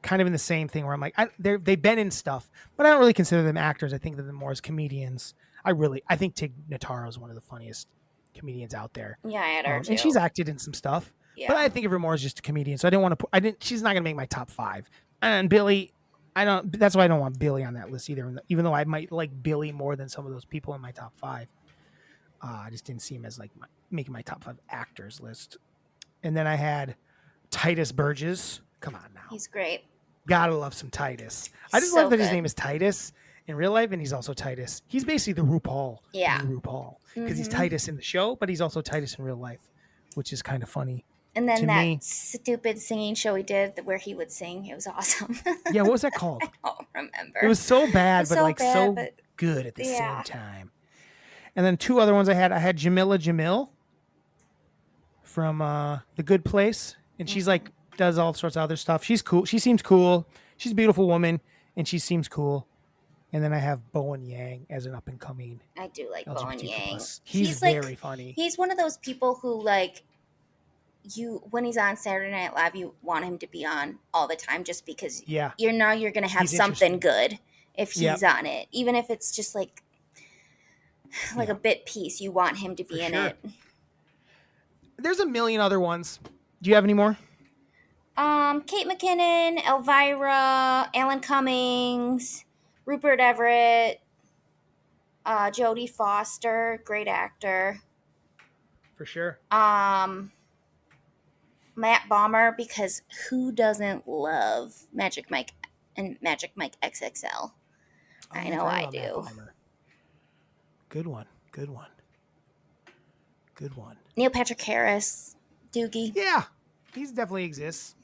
kind of in the same thing where I'm like, they've been in stuff, but I don't really consider them actors. I think of them more as comedians. I think Tig Notaro is one of the funniest comedians out there. Yeah, I had her too. And she's acted in some stuff, but I think of her more as just a comedian. So I didn't want to she's not going to make my top 5. And Billy, that's why I don't want Billy on that list either. Even though I might like Billy more than some of those people in my top 5. I just didn't see him as like making my top 5 actors list. And then I had Titus Burgess. Come on now. He's great. Gotta love some Titus. I just So love that his good. name is Titus in real life, and he's also Titus. He's basically the RuPaul. Yeah. The new RuPaul. Because he's Titus in the show, but he's also Titus in real life, which is kind of funny. And then to that me. stupid singing show he did where he would sing, it was awesome. Yeah, what was that called? I don't remember. It was so bad, was but so like bad, so but- good at the Yeah. same time. And then 2 other ones I had Jamila Jamil from The Good Place. And she's like, does all sorts of other stuff. She's cool. She seems cool. She's a beautiful woman, and she seems cool. And then I have Bowen Yang as an up-and-coming I do like Bowen LGBTQ+. Yang. He's very funny. He's one of those people who like when he's on Saturday Night Live, you want him to be on all the time just because Yeah. you're going to have He's something good if he's Yep. on it. Even if it's just like Yeah. a bit piece, you want him to be For in sure. it. There's a million other ones. Do you have any more? Kate McKinnon, Elvira, Alan Cummings, Rupert Everett, Jodie Foster, great actor. For sure. Matt Bomber, because who doesn't love Magic Mike and Magic Mike XXL? I know I forgot about Matt do. Palmer. Good one. Good one. Good one. Neil Patrick Harris, Doogie. Yeah. He's definitely exists.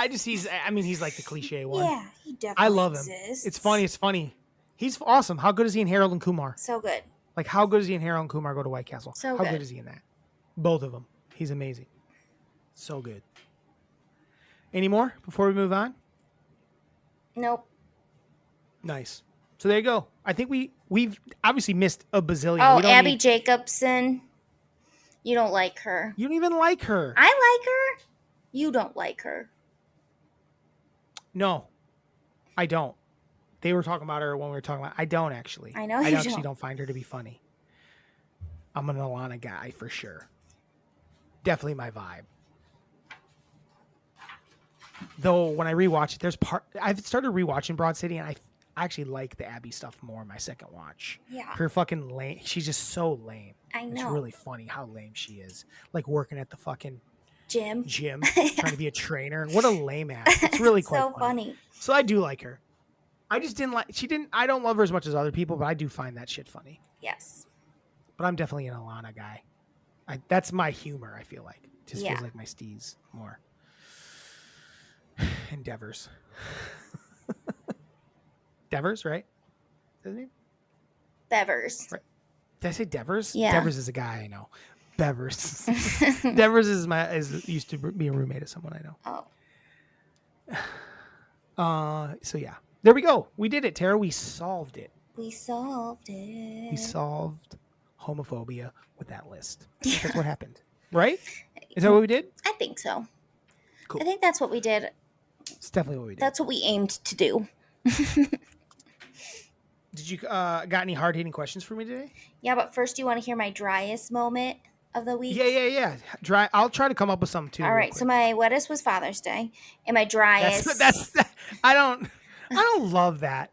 he's like the cliche one. Yeah, he definitely I love him. exists. It's funny. It's funny. He's awesome. How good is he in Harold and Kumar? So good. Like, how good is he in Harold and Kumar Go to White Castle? So how good. good is he in that? Both of them. He's amazing. So good. Any more before we move on? Nope. Nice. So there you go. I think we've obviously missed a bazillion. Oh, We don't Abby need- Jacobson. You don't like her. You don't even like her. I like her. You don't like her. No, I don't. They were talking about her when we were talking about. I don't actually. I know I you actually don't. don't find her to be funny. I'm an Alana guy for sure. Definitely my vibe. Though when I rewatch it, I've started rewatching Broad City, and I actually like the Abby stuff more in my second watch. Yeah. Her fucking lame. She's just so lame. I know. It's really funny how lame she is. Like working at the fucking Jim. gym, trying to be a trainer. What a lame ass. It's really quite so funny. So I do like her. I just didn't like. I don't love her as much as other people, but I do find that shit funny. Yes. But I'm definitely an Alana guy. That's my humor. I feel like just Yeah. feels like my steez more. Endeavors. Devers, right? Is that his name? Bevers. Right. Did I say Devers? Yeah. Devers is a guy I know. Bevers. Devers used to be a roommate of someone I know. Oh. So yeah. There we go. We did it, Tara. We solved it. We solved it. We solved homophobia with that list. I think that's what happened. Right? Is that what we did? I think so. Cool. I think that's what we did. It's definitely what we did. That's what we aimed to do. Did you got any hard-hitting questions for me today? Yeah, but first, you want to hear my driest moment of the week? Yeah. I'll try to come up with some too. All real right. So quick. my wettest was Father's Day, and my driest. That's I don't love that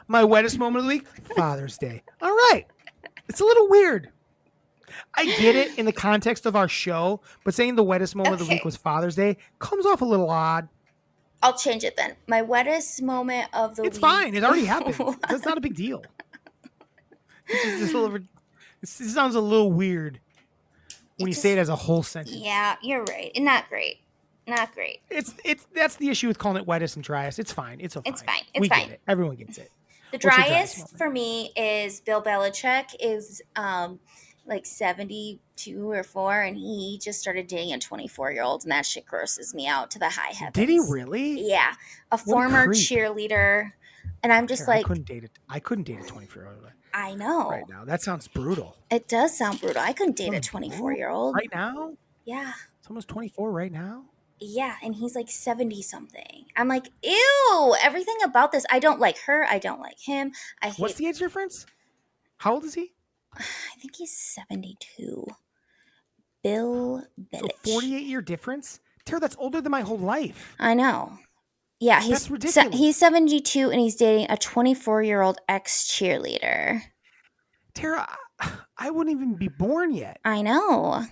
my wettest moment of the week, Father's Day. All right. It's a little weird. I get it in the context of our show, but saying the wettest moment of the week was Father's Day comes off a little odd. I'll change it then. My wettest moment of the week. It's fine. It already happened. That's not a big deal. It sounds a little weird when you say it as a whole sentence. Yeah, you're right. Not great. Not great. That's the issue with calling it wettest and driest. It's fine. It's fine. We get it. Everyone gets it. The driest for me is Bill Belichick is like 72 or 4, and he just started dating a 24-year-old, and that shit grosses me out to the high heavens. Did he really? Yeah, a former cheerleader, and I'm just like, I couldn't date a 24-year-old. I know. Right now, that sounds brutal. It does sound brutal. I couldn't date a 24-year-old. Right now? Yeah. Someone's 24 right now? Yeah, and he's like 70 something. I'm like, ew, everything about this. I don't like her. I don't like him. What's the age difference? How old is he? I think he's 72. Bill Belichick. So 48-year difference? Tara, that's older than my whole life. I know. Yeah, that's ridiculous. He's 72 and he's dating a 24-year-old ex-cheerleader. Tara, I wouldn't even be born yet. I know.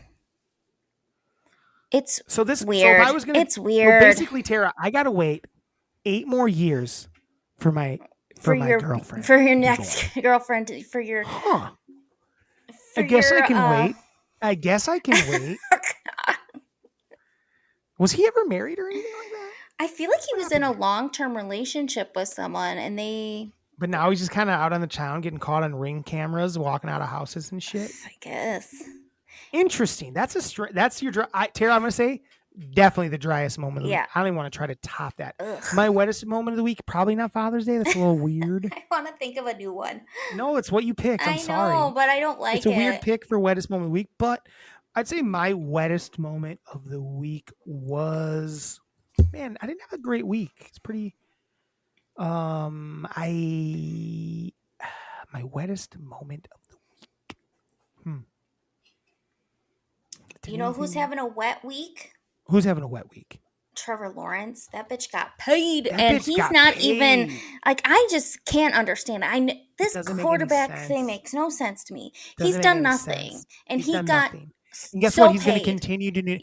It's weird. So if I was gonna, it's weird. Well, basically, Tara, I gotta wait 8 more years for my girlfriend. For your next girlfriend. For your. Huh. I guess I can wait. I guess I can wait. Was he ever married or anything like that? I feel like he was in a long-term relationship with someone, and they. But now he's just kind of out on the town, getting caught on Ring cameras, walking out of houses and shit. I guess. Interesting. That's your Tara. I'm gonna say definitely the driest moment of the week. I don't even want to try to top that. Ugh. My wettest moment of the week, probably not Father's Day. That's a little weird. I want to think of a new one. No, it's what you picked. I'm sorry. I know, but I don't like it. It's a weird pick for wettest moment of the week, but I'd say my wettest moment of the week was, man, I didn't have a great week. It's pretty. My wettest moment of the week. You know who's having a wet week? Who's having a wet week? Trevor Lawrence. That bitch got paid, and he's not even like. I just can't understand it. This quarterback thing makes no sense to me. He's done nothing, and he got. And guess what? He's going to continue to do.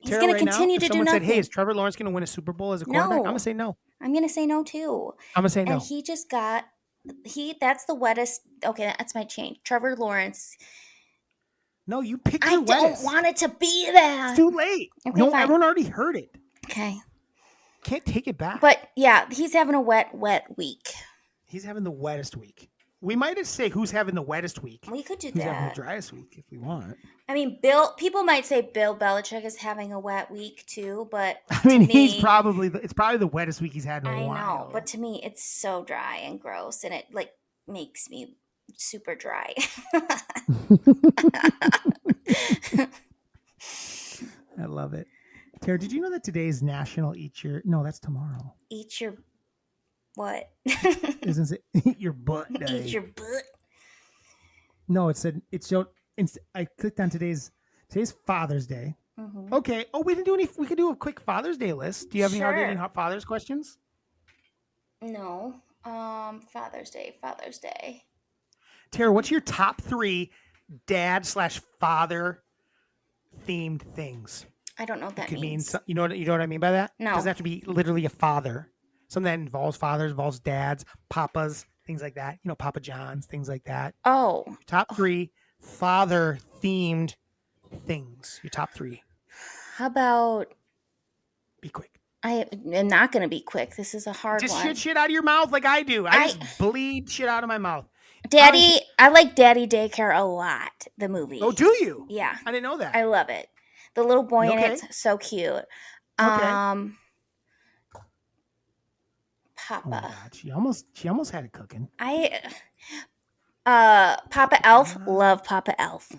He's going to continue to do nothing. Said, "Hey, is Trevor Lawrence going to win a Super Bowl as a quarterback?" I'm going to say no. I'm going to say no too. I'm going to say no. And he just got. That's the wettest. Okay, that's my change. Trevor Lawrence. No, you picked your wettest. I don't want it to be that. It's too late. Okay, no, fine. Everyone already heard it. Okay. Can't take it back. But yeah, he's having a wet week. He's having the wettest week. We might just say who's having the wettest week. We could do who's that. Who's having the driest week if we want. I mean, people might say Bill Belichick is having a wet week too, but I mean, it's probably the wettest week he's had in a while. I know, but to me, it's so dry and gross, and it like makes me super dry. I love it. Tara, did you know that today is National Eat Your... No, that's tomorrow. Eat your... What? Isn't it Eat Your Butt Day? Eat your butt? No, it said... I clicked on today's Father's Day. Mm-hmm. Okay. Oh, we didn't do any... We could do a quick Father's Day list. Do you have any Father's questions? No. Father's Day. Tara, what's your top 3 dad/father themed things? I don't know what that means. You know what I mean by that? No. It doesn't have to be literally a father. Something that involves fathers, involves dads, papas, things like that. You know, Papa John's, things like that. Oh. Top 3 father themed things. Your top 3. How about... Be quick. I am not going to be quick. This is a hard one. Just shoot shit out of your mouth like I do. I just bleed shit out of my mouth. Daddy, I like Daddy Daycare a lot, the movie. Oh, do you? Yeah. I didn't know that. I love it. The little boy in it's so cute. Okay. Papa. Oh my God. She almost had it cooking. Papa Elf, love Papa Elf.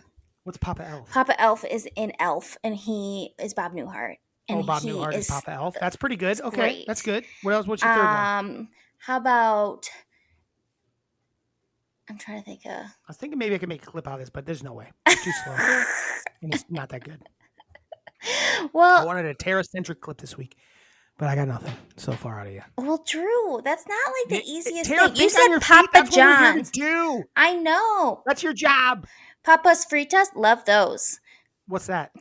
What's Papa Elf? Papa Elf is in Elf, and he is Bob Newhart. And Bob Newhart is Papa Elf. That's pretty good. Okay, great. That's good. What else? What's your third one? How about I'm trying to think of. I was thinking maybe I could make a clip out of this, but there's no way. It's too slow. And it's not that good. I Well, wanted a Terra-centric clip this week, but I got nothing so far out of you. Drew, that's not like the easiest Tara, thing. You think on said your feet. Papa That's what we're here to John's. do. I know. That's your job. Papa's fritas, love those. What's that?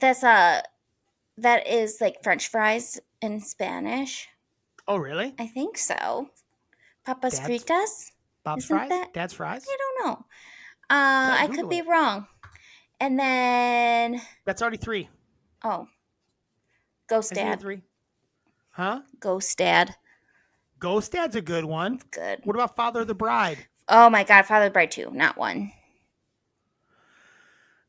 That is like French fries in Spanish. Oh, really? I think so. Papa's Dad's- fritas? Bob's Isn't fries? that- Dad's fries? I don't know. Try to I could Google be it. wrong. And then That's already 3. Ghost Is it Dad. 3? Huh? Ghost Dad. Ghost Dad's a good one. Good. What about Father of the Bride? Oh my God, Father of the Bride 2, not 1.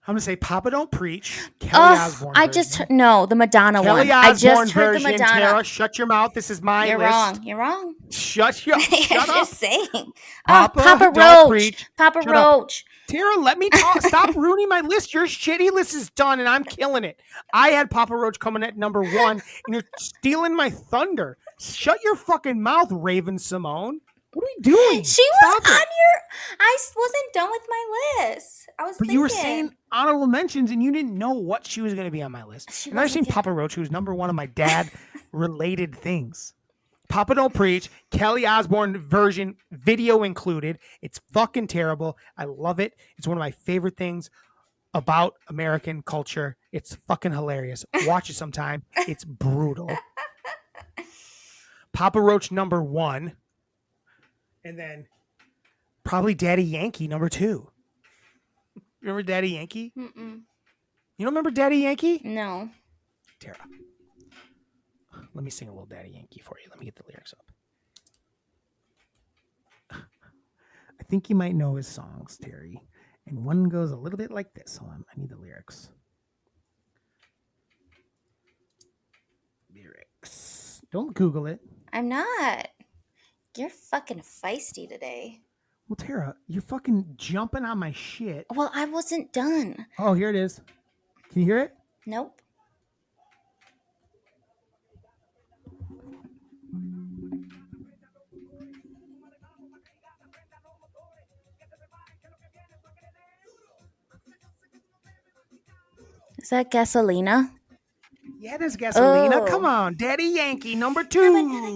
I'm going to say Papa Don't Preach. Kelly Osbourne I version. just heard, no, the Madonna Kelly one. I Osbourne just heard version. the Madonna. Tara, shut your mouth. This is my You're list. wrong. You're wrong. Shut up. I'm Shut up. just saying. Papa Papa Don't Roach. Preach. Papa Shut up. Roach. Tara, let me talk. Stop ruining my list. Your shitty list is done, and I'm killing it. I had Papa Roach coming at number 1, and you're stealing my thunder. Shut your fucking mouth, Raven Simone. What are we doing? She was Stop on it. I wasn't done with my list. I was But thinking. you were saying honorable mentions, and you didn't know what she was going to be on my list. She And I've wasn't seen Papa Roach, who's number 1 of my dad-related things. Papa Don't Preach, Kelly Osbourne version, video included. It's fucking terrible. I love it. It's one of my favorite things about American culture. It's fucking hilarious. Watch it sometime. It's brutal. Papa Roach number 1. And then probably Daddy Yankee number 2. Remember Daddy Yankee? Mm-mm. You don't remember Daddy Yankee? No. Tara, let me sing a little Daddy Yankee for you. Let me get the lyrics up. I think you might know his songs, Terry. And one goes a little bit like this. Hold on, I need the lyrics. Lyrics. Don't Google it. I'm not. You're fucking feisty today. Well, Tara, you're fucking jumping on my shit. Well, I wasn't done. Oh, here it is. Can you hear it? Nope. Is that Gasolina? Yeah, there's Gasolina. Oh. Come on, Daddy Yankee number 2.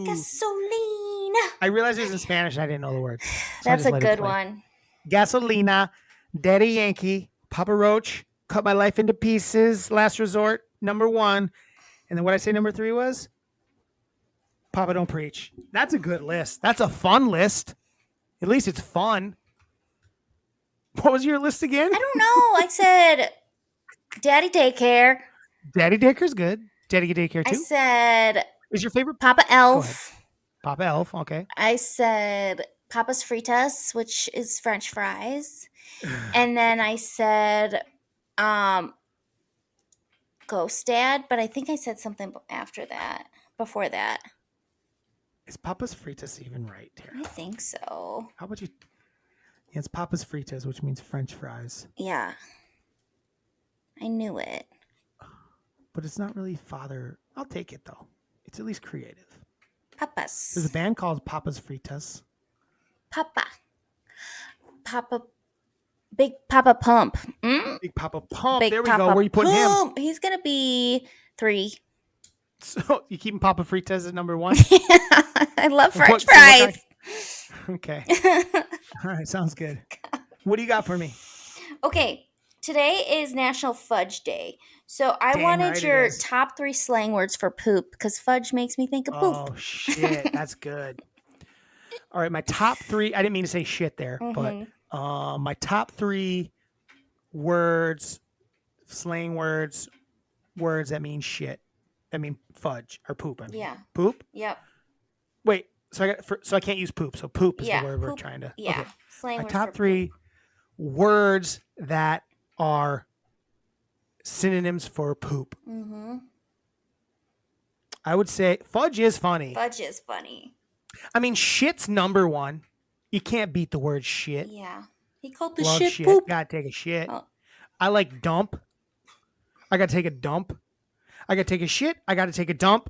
Gasolina. I realized it was in Spanish and I didn't know the words. So I That's just a let it good play. one. Gasolina, Daddy Yankee, Papa Roach, Cut My Life into Pieces, Last Resort, number 1. And then what I say number 3 was? Papa Don't Preach. That's a good list. That's a fun list. At least it's fun. What was your list again? I don't know. I said Daddy Daycare. Daddy Daycare's good. Daddy Daycare I too. said Is your favorite Papa Elf. Papa Elf? Okay. I said Papa's Fritas, which is French fries. And then I said Ghost Dad, but I think I said something after that, before that. Is Papa's Fritas even right, Tara? I think so. How about you? Yeah, it's Papa's Fritas, which means French fries. Yeah. I knew it. But it's not really father. I'll take it though. It's at least creative. Papa's. There's a band called Papa's Fritas. Papa. Big Papa Pump. Big Papa Pump. Big There we Papa go. Where you putting him? Pump. He's going to be 3. So you keeping Papa Fritas at number 1? I love So what French fries. Okay. All right. Sounds good. What do you got for me? Okay. Today is National Fudge Day. So I Damn wanted right it your is. top 3 slang words for poop because fudge makes me think of poop. Oh, shit. That's good. All right. My top 3. I didn't mean to say shit there, Mm-hmm. but my top 3 words, slang words that mean shit. I mean fudge or poop. I mean. Yeah. Poop? Yep. Wait. So I can't use poop. So poop is Yeah, the word we're poop. trying to. Yeah. Okay. Slang My words top for 3 words that are synonyms for poop. Mm-hmm. I would say fudge is funny. Fudge is funny. I mean, shit's number 1. You can't beat the word shit. Yeah. He called the Love shit poop. Gotta take a shit. Oh. I like dump. I gotta take a dump. I gotta take a shit. I gotta take a dump.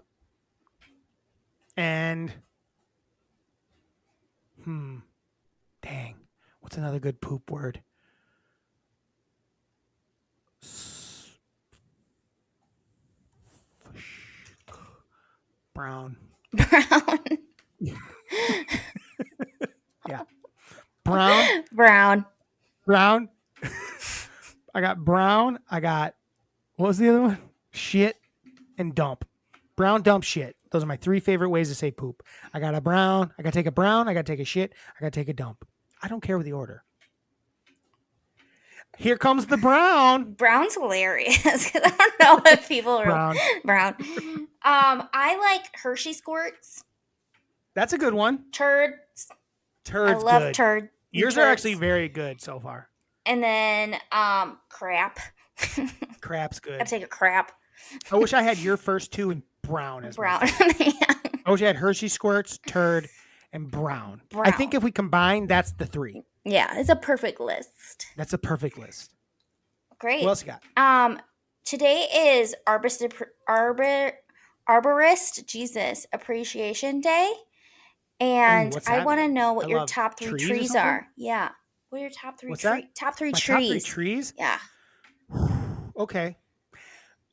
And dang, What's another good poop word? S- Brown. Brown. Yeah. Brown. Brown. Brown. I got brown. I got, what was the other one? Shit and dump. Brown, dump, shit. Those are my 3 favorite ways to say poop. I got a brown. I got to take a brown. I got to take a shit. I got to take a dump. I don't care with the order. Here comes the brown. Brown's hilarious because I don't know if people are Brown. I like Hershey squirts. That's a good one. Turds. Turds. I love good. turd. Yours turds. are actually very good so far. And then crap. Crap's good. I take a crap. I wish I had your first 2 in brown as well. Brown. I wish I had Hershey squirts, turd, and brown. I think if we combine, that's the 3. Yeah, it's a perfect list. That's a perfect list. Great. What else you got? Today is Arborist Appreciation Day. And I want to know what your top 3 trees are. Yeah. What are your top 3 trees? Top 3 My trees. Top 3 trees? Yeah. Okay.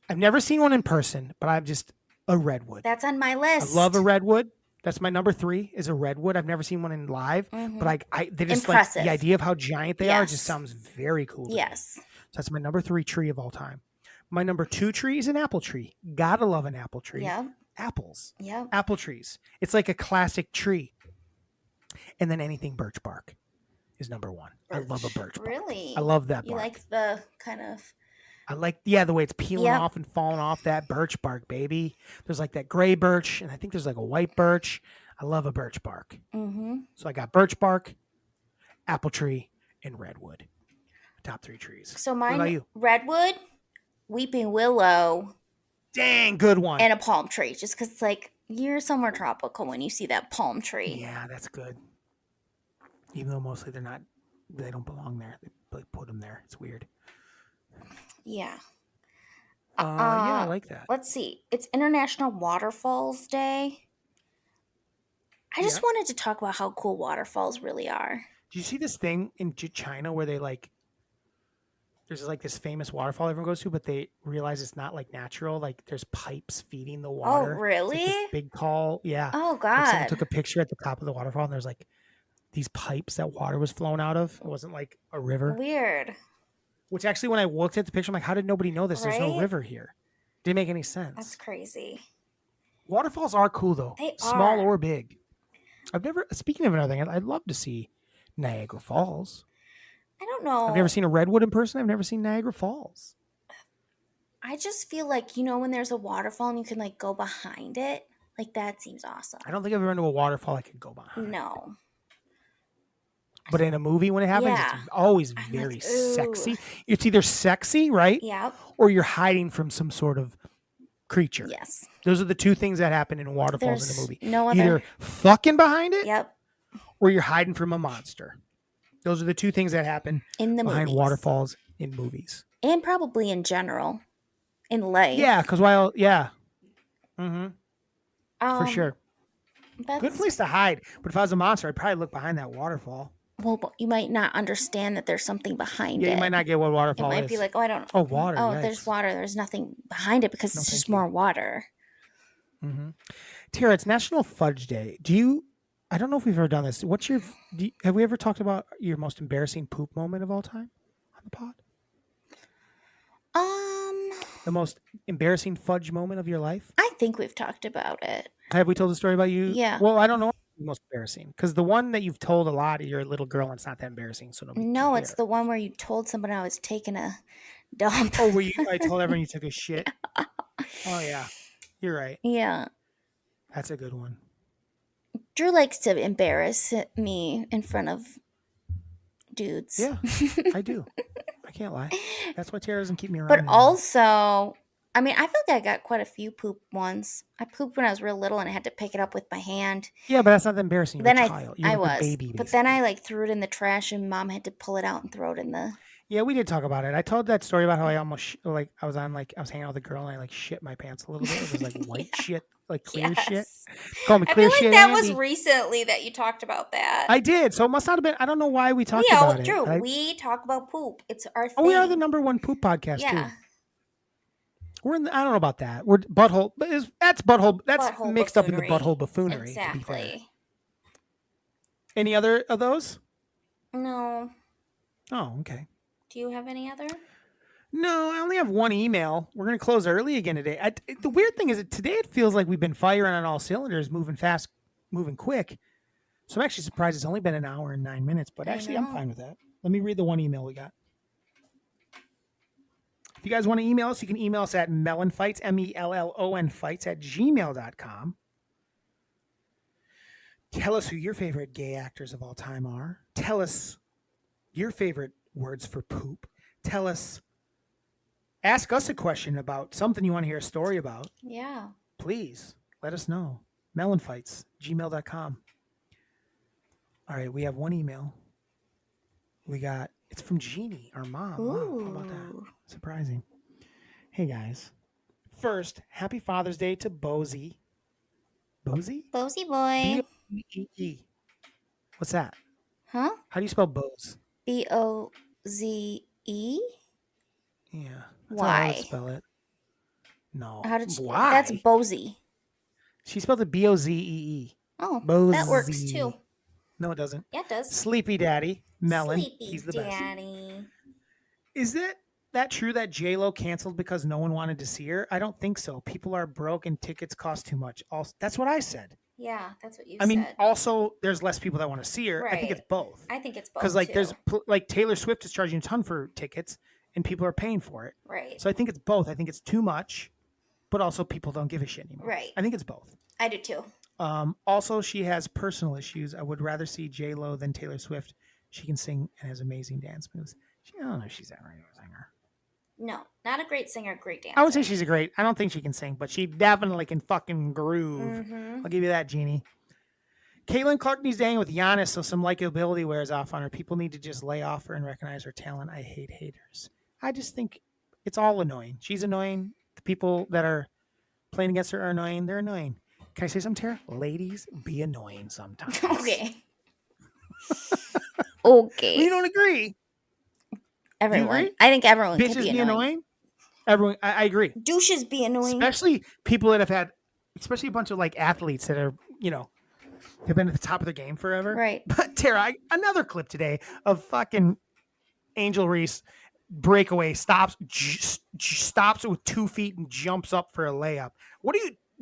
I've never seen one in person, but I'm just a redwood. That's on my list. I love a redwood. That's my number 3 is a redwood. I've never seen one in live, but they just impressive. Like the idea of how giant they are just sounds very cool. Yes. So that's my number 3 tree of all time. My number 2 tree is an apple tree. Gotta love an apple tree. Yeah. Apples. Yeah. Apple trees. It's like a classic tree. And then anything birch bark is number 1. I love a birch bark. Really? I love that bark. You like the kind of... I like, the way it's peeling off and falling off that birch bark, baby. There's like that gray birch, and I think there's like a white birch. I love a birch bark. Mm-hmm. So I got birch bark, apple tree, and redwood. Top 3 trees. So mine, what about you? Redwood, weeping willow. Dang, good one. And a palm tree, just because it's like you're somewhere tropical when you see that palm tree. Yeah, that's good. Even though mostly they don't belong there. They like put them there. It's weird. Yeah. Yeah, I like that. Let's see. It's International Waterfalls Day. I just wanted to talk about how cool waterfalls really are. Do you see this thing in China where they there's like this famous waterfall everyone goes to, but they realize it's not like natural. Like there's pipes feeding the water. Oh, really? It's like this big tall, yeah. Oh, God. Like someone took a picture at the top of the waterfall, and there's like these pipes that water was flowing out of. It wasn't like a river. Weird. Which actually, when I looked at the picture, I'm like, how did nobody know this? There's no river here. Didn't make any sense. That's crazy. Waterfalls are cool though. They small are. or big. Speaking of another thing, I'd love to see Niagara Falls. I don't know. I've never seen a redwood in person. I've never seen Niagara Falls. I just feel like, when there's a waterfall and you can like go behind it, like that seems awesome. I don't think I've ever been to a waterfall I could go behind. No. But in a movie, when it happens, it's always very sexy. It's either sexy, right? Yeah. Or you're hiding from some sort of creature. Yes. Those are the 2 things that happen in waterfalls in a movie. No other. Either fucking behind it, Yep. or you're hiding from a monster. Those are the 2 things that happen in the behind movies. waterfalls in movies. And probably in general. In life. Yeah, because Mm-hmm. For sure. Good place to hide. But if I was a monster, I'd probably look behind that waterfall. Well, you might not understand that there's something behind it. Yeah, you might not get what waterfall is. It might be like, I don't know. Oh, water. Oh, yikes. there's water. There's nothing behind it because it's just more water. Mm-hmm. Tara, it's National Fudge Day. I don't know if we've ever done this. Have we ever talked about your most embarrassing poop moment of all time on the pod? The most embarrassing fudge moment of your life? I think we've talked about it. Have we told the story about you? Yeah. Well, I don't know. Most embarrassing, because the one that you've told a lot, you're a little girl and it's not that embarrassing, so no, care. It's the one where you told someone I was taking a dump. Oh, I told everyone you took a shit. Oh yeah, you're right. Yeah, that's a good one. Drew likes to embarrass me in front of dudes. Yeah, I do. I can't lie. That's why Tara doesn't keep me around. But also, I feel like I got quite a few poop ones. I pooped when I was real little and I had to pick it up with my hand. Yeah, but that's not embarrassing. Then I was. But then I threw it in the trash and Mom had to pull it out and throw it in the Yeah, we did talk about it. I told that story about how I almost I was hanging out with a girl and I like shit my pants a little bit. It was like white shit, like clear shit. Yes. Call me I clear feel like shit, that was Andy. recently that you talked about that. I did. So it must not have been. I don't know why we talked We all about it. Drew, we talk about poop. It's our thing. Oh, we are the #1 poop podcast Yeah. too. We're in. I don't know about that. We're butthole. But that's butthole. That's Butthole mixed up in the buffoonery. butthole buffoonery. To be fair. Exactly. Any other of those? No. Oh, okay. Do you have any other? No, I only have one email. We're going to close early again today. The weird thing is that today it feels like we've been firing on all cylinders, moving fast, moving quick. So I'm actually surprised it's only been an hour and 9 minutes, but actually I'm fine with that. Let me read the one email we got. If you guys want to email us, you can email us at MELLONfights, MELLON fights @gmail.com. Tell us who your favorite gay actors of all time are. Tell us your favorite words for poop. Tell us, ask us a question about something you want to hear a story about. Yeah. Please let us know. MELLONfights, gmail.com. All right, we have one email. It's from Jeannie, our mom. Wow, how about that? Surprising. Hey, guys. First, happy Father's Day to Bozy. Bozy? Bozy boy. B-O-Z-E. What's that? Huh? How do you spell Bose? B-O-Z-E? Yeah. That's Why? how I would spell it. No. How did she? Why? That's Bozy. She spelled it B-O-Z-E-E. Oh, Bozy. that works too. No, it doesn't. Yeah, it does. Sleepy Daddy, Melon. Sleepy He's the Daddy. best. Is that true that J-Lo canceled because no one wanted to see her? I don't think so. People are broke and tickets cost too much. Also, that's what I said. Yeah, that's what you I said. mean, also, there's less people that want to see her. I think Right. it's both. I think it's both. Because like too. there's like Taylor Swift is charging a ton for tickets and people are paying for it. Right. So I think it's both. I think it's too much, but also people don't give a shit anymore. Right. I think it's both. I do too. Also, she has personal issues. I would rather see J-Lo than Taylor Swift. She can sing and has amazing dance moves. I don't know if she's that right of a singer. No, not a great singer, great dancer. I would say she's a great. I don't think she can sing, but she definitely can fucking groove. Mm-hmm. I'll give you that, Jeannie. Caitlin Clark needs to hang with Giannis so some likability wears off on her. People need to just lay off her and recognize her talent. I hate haters. I just think it's all annoying. She's annoying. The people that are playing against her are annoying. They're annoying. Can I say something, Tara? Ladies, be annoying sometimes. Okay. Okay. You don't agree? Everyone. agree? I think everyone Bitches can be be annoying. annoying. Everyone, I agree. Douches be annoying. Especially people that have had, especially a bunch of like athletes that are, have been at the top of their game forever. Right. But Tara, another clip today of fucking Angel Reese breakaway stops with 2 feet and jumps up for a layup.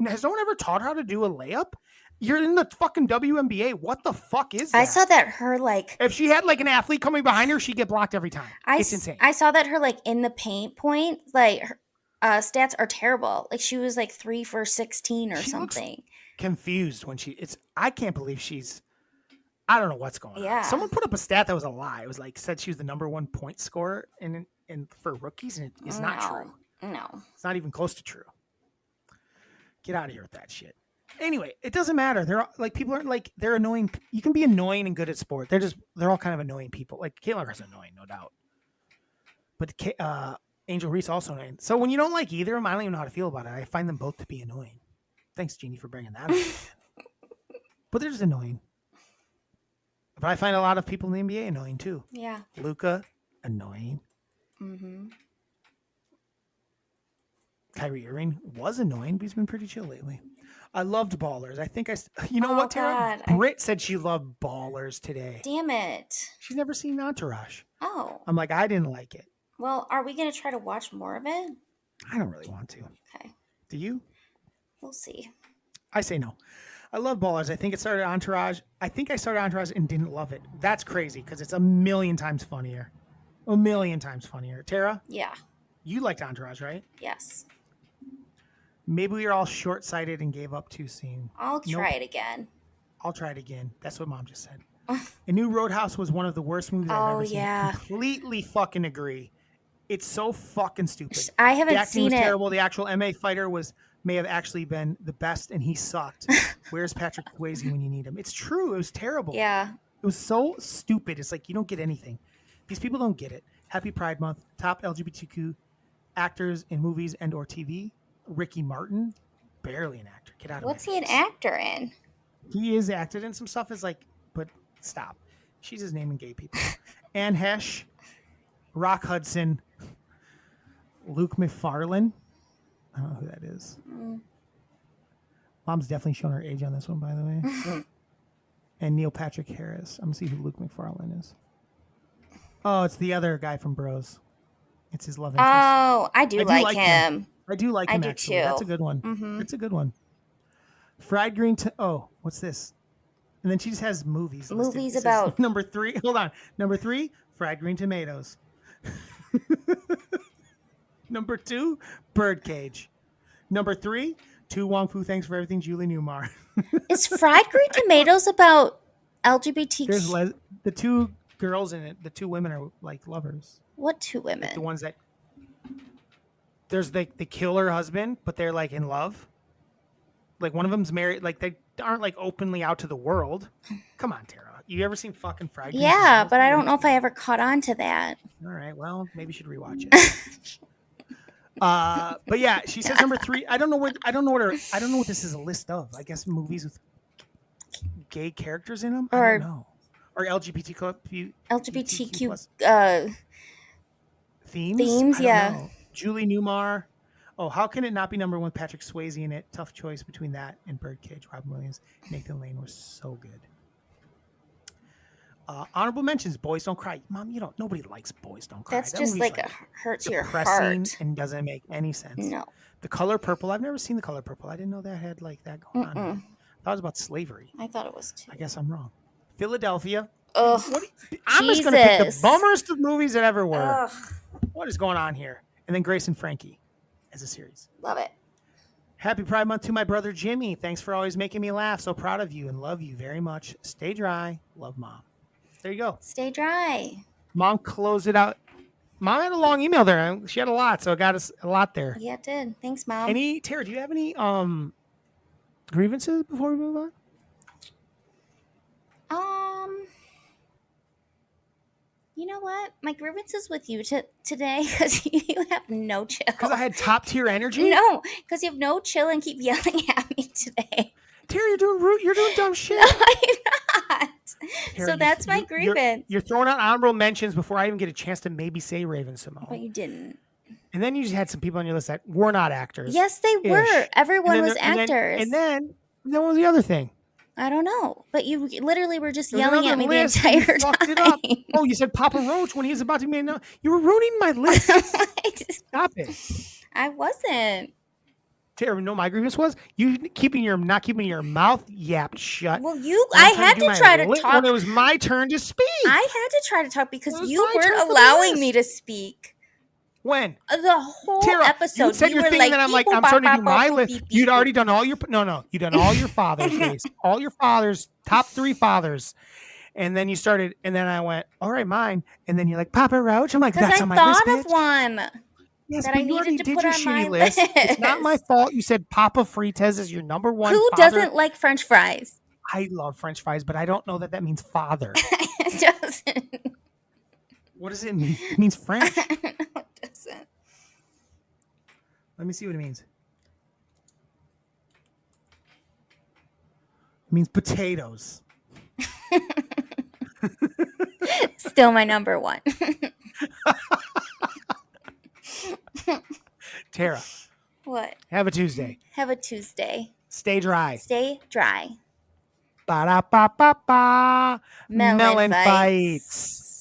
Has no one ever taught her how to do a layup? You're in the fucking WNBA. What the fuck is that? I saw that her like if she had like an athlete coming behind her, she'd get blocked every time. It's insane. I saw that her like in the paint point, like her stats are terrible. Like she was like 3 for 16 or something. Confused when I can't believe I don't know what's going on. Yeah. Someone put up a stat that was a lie. It was like said she was the #1 point scorer in for rookies, and it's not true. No. It's not even close to true. Get out of here with that shit. Anyway, it doesn't matter. They're like people aren't like they're annoying. You can be annoying and good at sport. They're all kind of annoying people. Like Caitlin Clark's annoying, no doubt. But Angel Reese also annoying. So when you don't like either of them, I don't even know how to feel about it. I find them both to be annoying. Thanks, Jeannie, for bringing that up. But they're just annoying. But I find a lot of people in the NBA annoying too. Yeah. Luka, annoying. Mm-hmm. Kyrie Irving was annoying, but he's been pretty chill lately. I loved Ballers. I think what, Tara? God. Britt said she loved Ballers today. Damn it. She's never seen Entourage. Oh. I'm like, I didn't like it. Well, are we going to try to watch more of it? I don't really want to. Okay. Do you? We'll see. I say no. I love Ballers. I think it started Entourage. I think I started Entourage and didn't love it. That's crazy because it's a million times funnier. A million times funnier. Tara? Yeah. You liked Entourage, right? Yes. Maybe we were all short-sighted and gave up too soon. I'll try it again. I'll try it again. That's what Mom just said. A New Roadhouse was one of the worst movies I've ever seen. Yeah. Completely fucking agree. It's so fucking stupid. I haven't the acting seen was it. terrible. The actual MA fighter may have actually been the best, and he sucked. Where's Patrick Swayze when you need him? It's true. It was terrible. Yeah. It was so stupid. It's like you don't get anything. These people don't get it. Happy Pride Month. Top LGBTQ actors in movies and or TV. Ricky Martin, barely an actor. Get out of What's my he an face. actor in? He is acted in some stuff. Is like, but stop. She's just naming gay people. Anne Hesh, Rock Hudson, Luke McFarlane. I don't know who that is. Mom's definitely showing her age on this one, by the way. And Neil Patrick Harris. I'm gonna see who Luke McFarlane is. Oh, it's the other guy from Bros. It's his love interest. Oh, I do like him. I do like I him. do Actually, too. that's a good one. Mhm. That's a good one. Fried green. Oh, what's this? And then she just has movies. listed. Movies It says about- number 3. Hold on. Number 3, fried green tomatoes. Number 2, birdcage. Number 3, Tu Wong Fu. Thanks for everything, Julie Newmar. Is Fried Green Tomatoes about LGBTQ? There's the 2 girls in it. The 2 women are like lovers. What 2 women? Like the ones that there's the killer husband, but they're like in love. Like one of them's married. Like they aren't like openly out to the world. Come on, Tara. You ever seen fucking Fried Green Yeah, Tomatoes? but I don't know if I ever caught on to that. All right. Well, maybe you should rewatch it. But yeah, she says number 3. I don't know what this is a list of. I guess movies with gay characters in them. I don't know. Or LGBTQ plus themes. I don't yeah. know. Julie Newmar. Oh, how can it not be number 1? Patrick Swayze in it. Tough choice between that and Birdcage. Robin Williams, Nathan Lane was so good. Honorable mentions: Boys Don't Cry. Mom, nobody likes Boys Don't Cry. That's That just movie's like a hurt to your depressing heart. and doesn't make any sense. No. The Color Purple. I've never seen The Color Purple. I didn't know that had like that going on. I thought it was about slavery. I thought it was too. I guess I'm wrong. Philadelphia. Ugh. I'm just going to pick the Jesus. bummerest of movies that ever were. Ugh. What is going on here? And then Grace and Frankie as a series. Love it. Happy Pride Month to my brother Jimmy. Thanks for always making me laugh. So proud of you and love you very much. Stay dry. Love, Mom. There you go. Stay dry. Mom closed it out. Mom had a long email there. She had a lot, so it got us a lot there. Yeah, it did. Thanks, Mom. Tara, do you have any grievances before we move on? You know what? My grievance is with you today because you have no chill. Because I had top tier energy? No, because you have no chill and keep yelling at me today. Tara, you're doing dumb shit. No, I'm not. Tara, So that's my grievance. You're throwing out honorable mentions before I even get a chance to maybe say Raven Simone. But you didn't. And then you just had some people on your list that were not actors. Yes, they were. Everyone was And actors. and then what was the other thing? I don't know. But you literally were just There was yelling at another me the list and you entire fucked time. it up. Oh, you said Papa Roach when he was about to be you were ruining my list. Stop it. I wasn't. Tara, no, my grievance was you not keeping your mouth yapped shut. Well, I had to try to talk. When it was my turn to speak. I had to try to talk because It was you my turn weren't for the allowing list. me to speak. When? The whole Tara, episode. you said your were thing, like, and then I'm like, beep, I'm boop, starting to do bop, my bop, list. beep, beep, You'd beep. already done all your father's list, all your father's top 3 fathers, and then you started, and then I went, all right, mine, and then you're like, Papa Roach. I'm like, Because that's I on my list, thought of bitch. one. Yes, that but I you already needed to did put your on my shitty list. It's not my list. fault. You said Papa Frites is your number 1. Who father. doesn't like French fries? I love French fries, but I don't know that means father. It doesn't. What does it mean? It means French. No, it doesn't. Let me see what it means. It means potatoes. Still my number 1. Tara, What? have a Tuesday. Have a Tuesday. Stay dry. Stay dry. Ba-da-ba-ba-ba. Melon Melon fights. fights.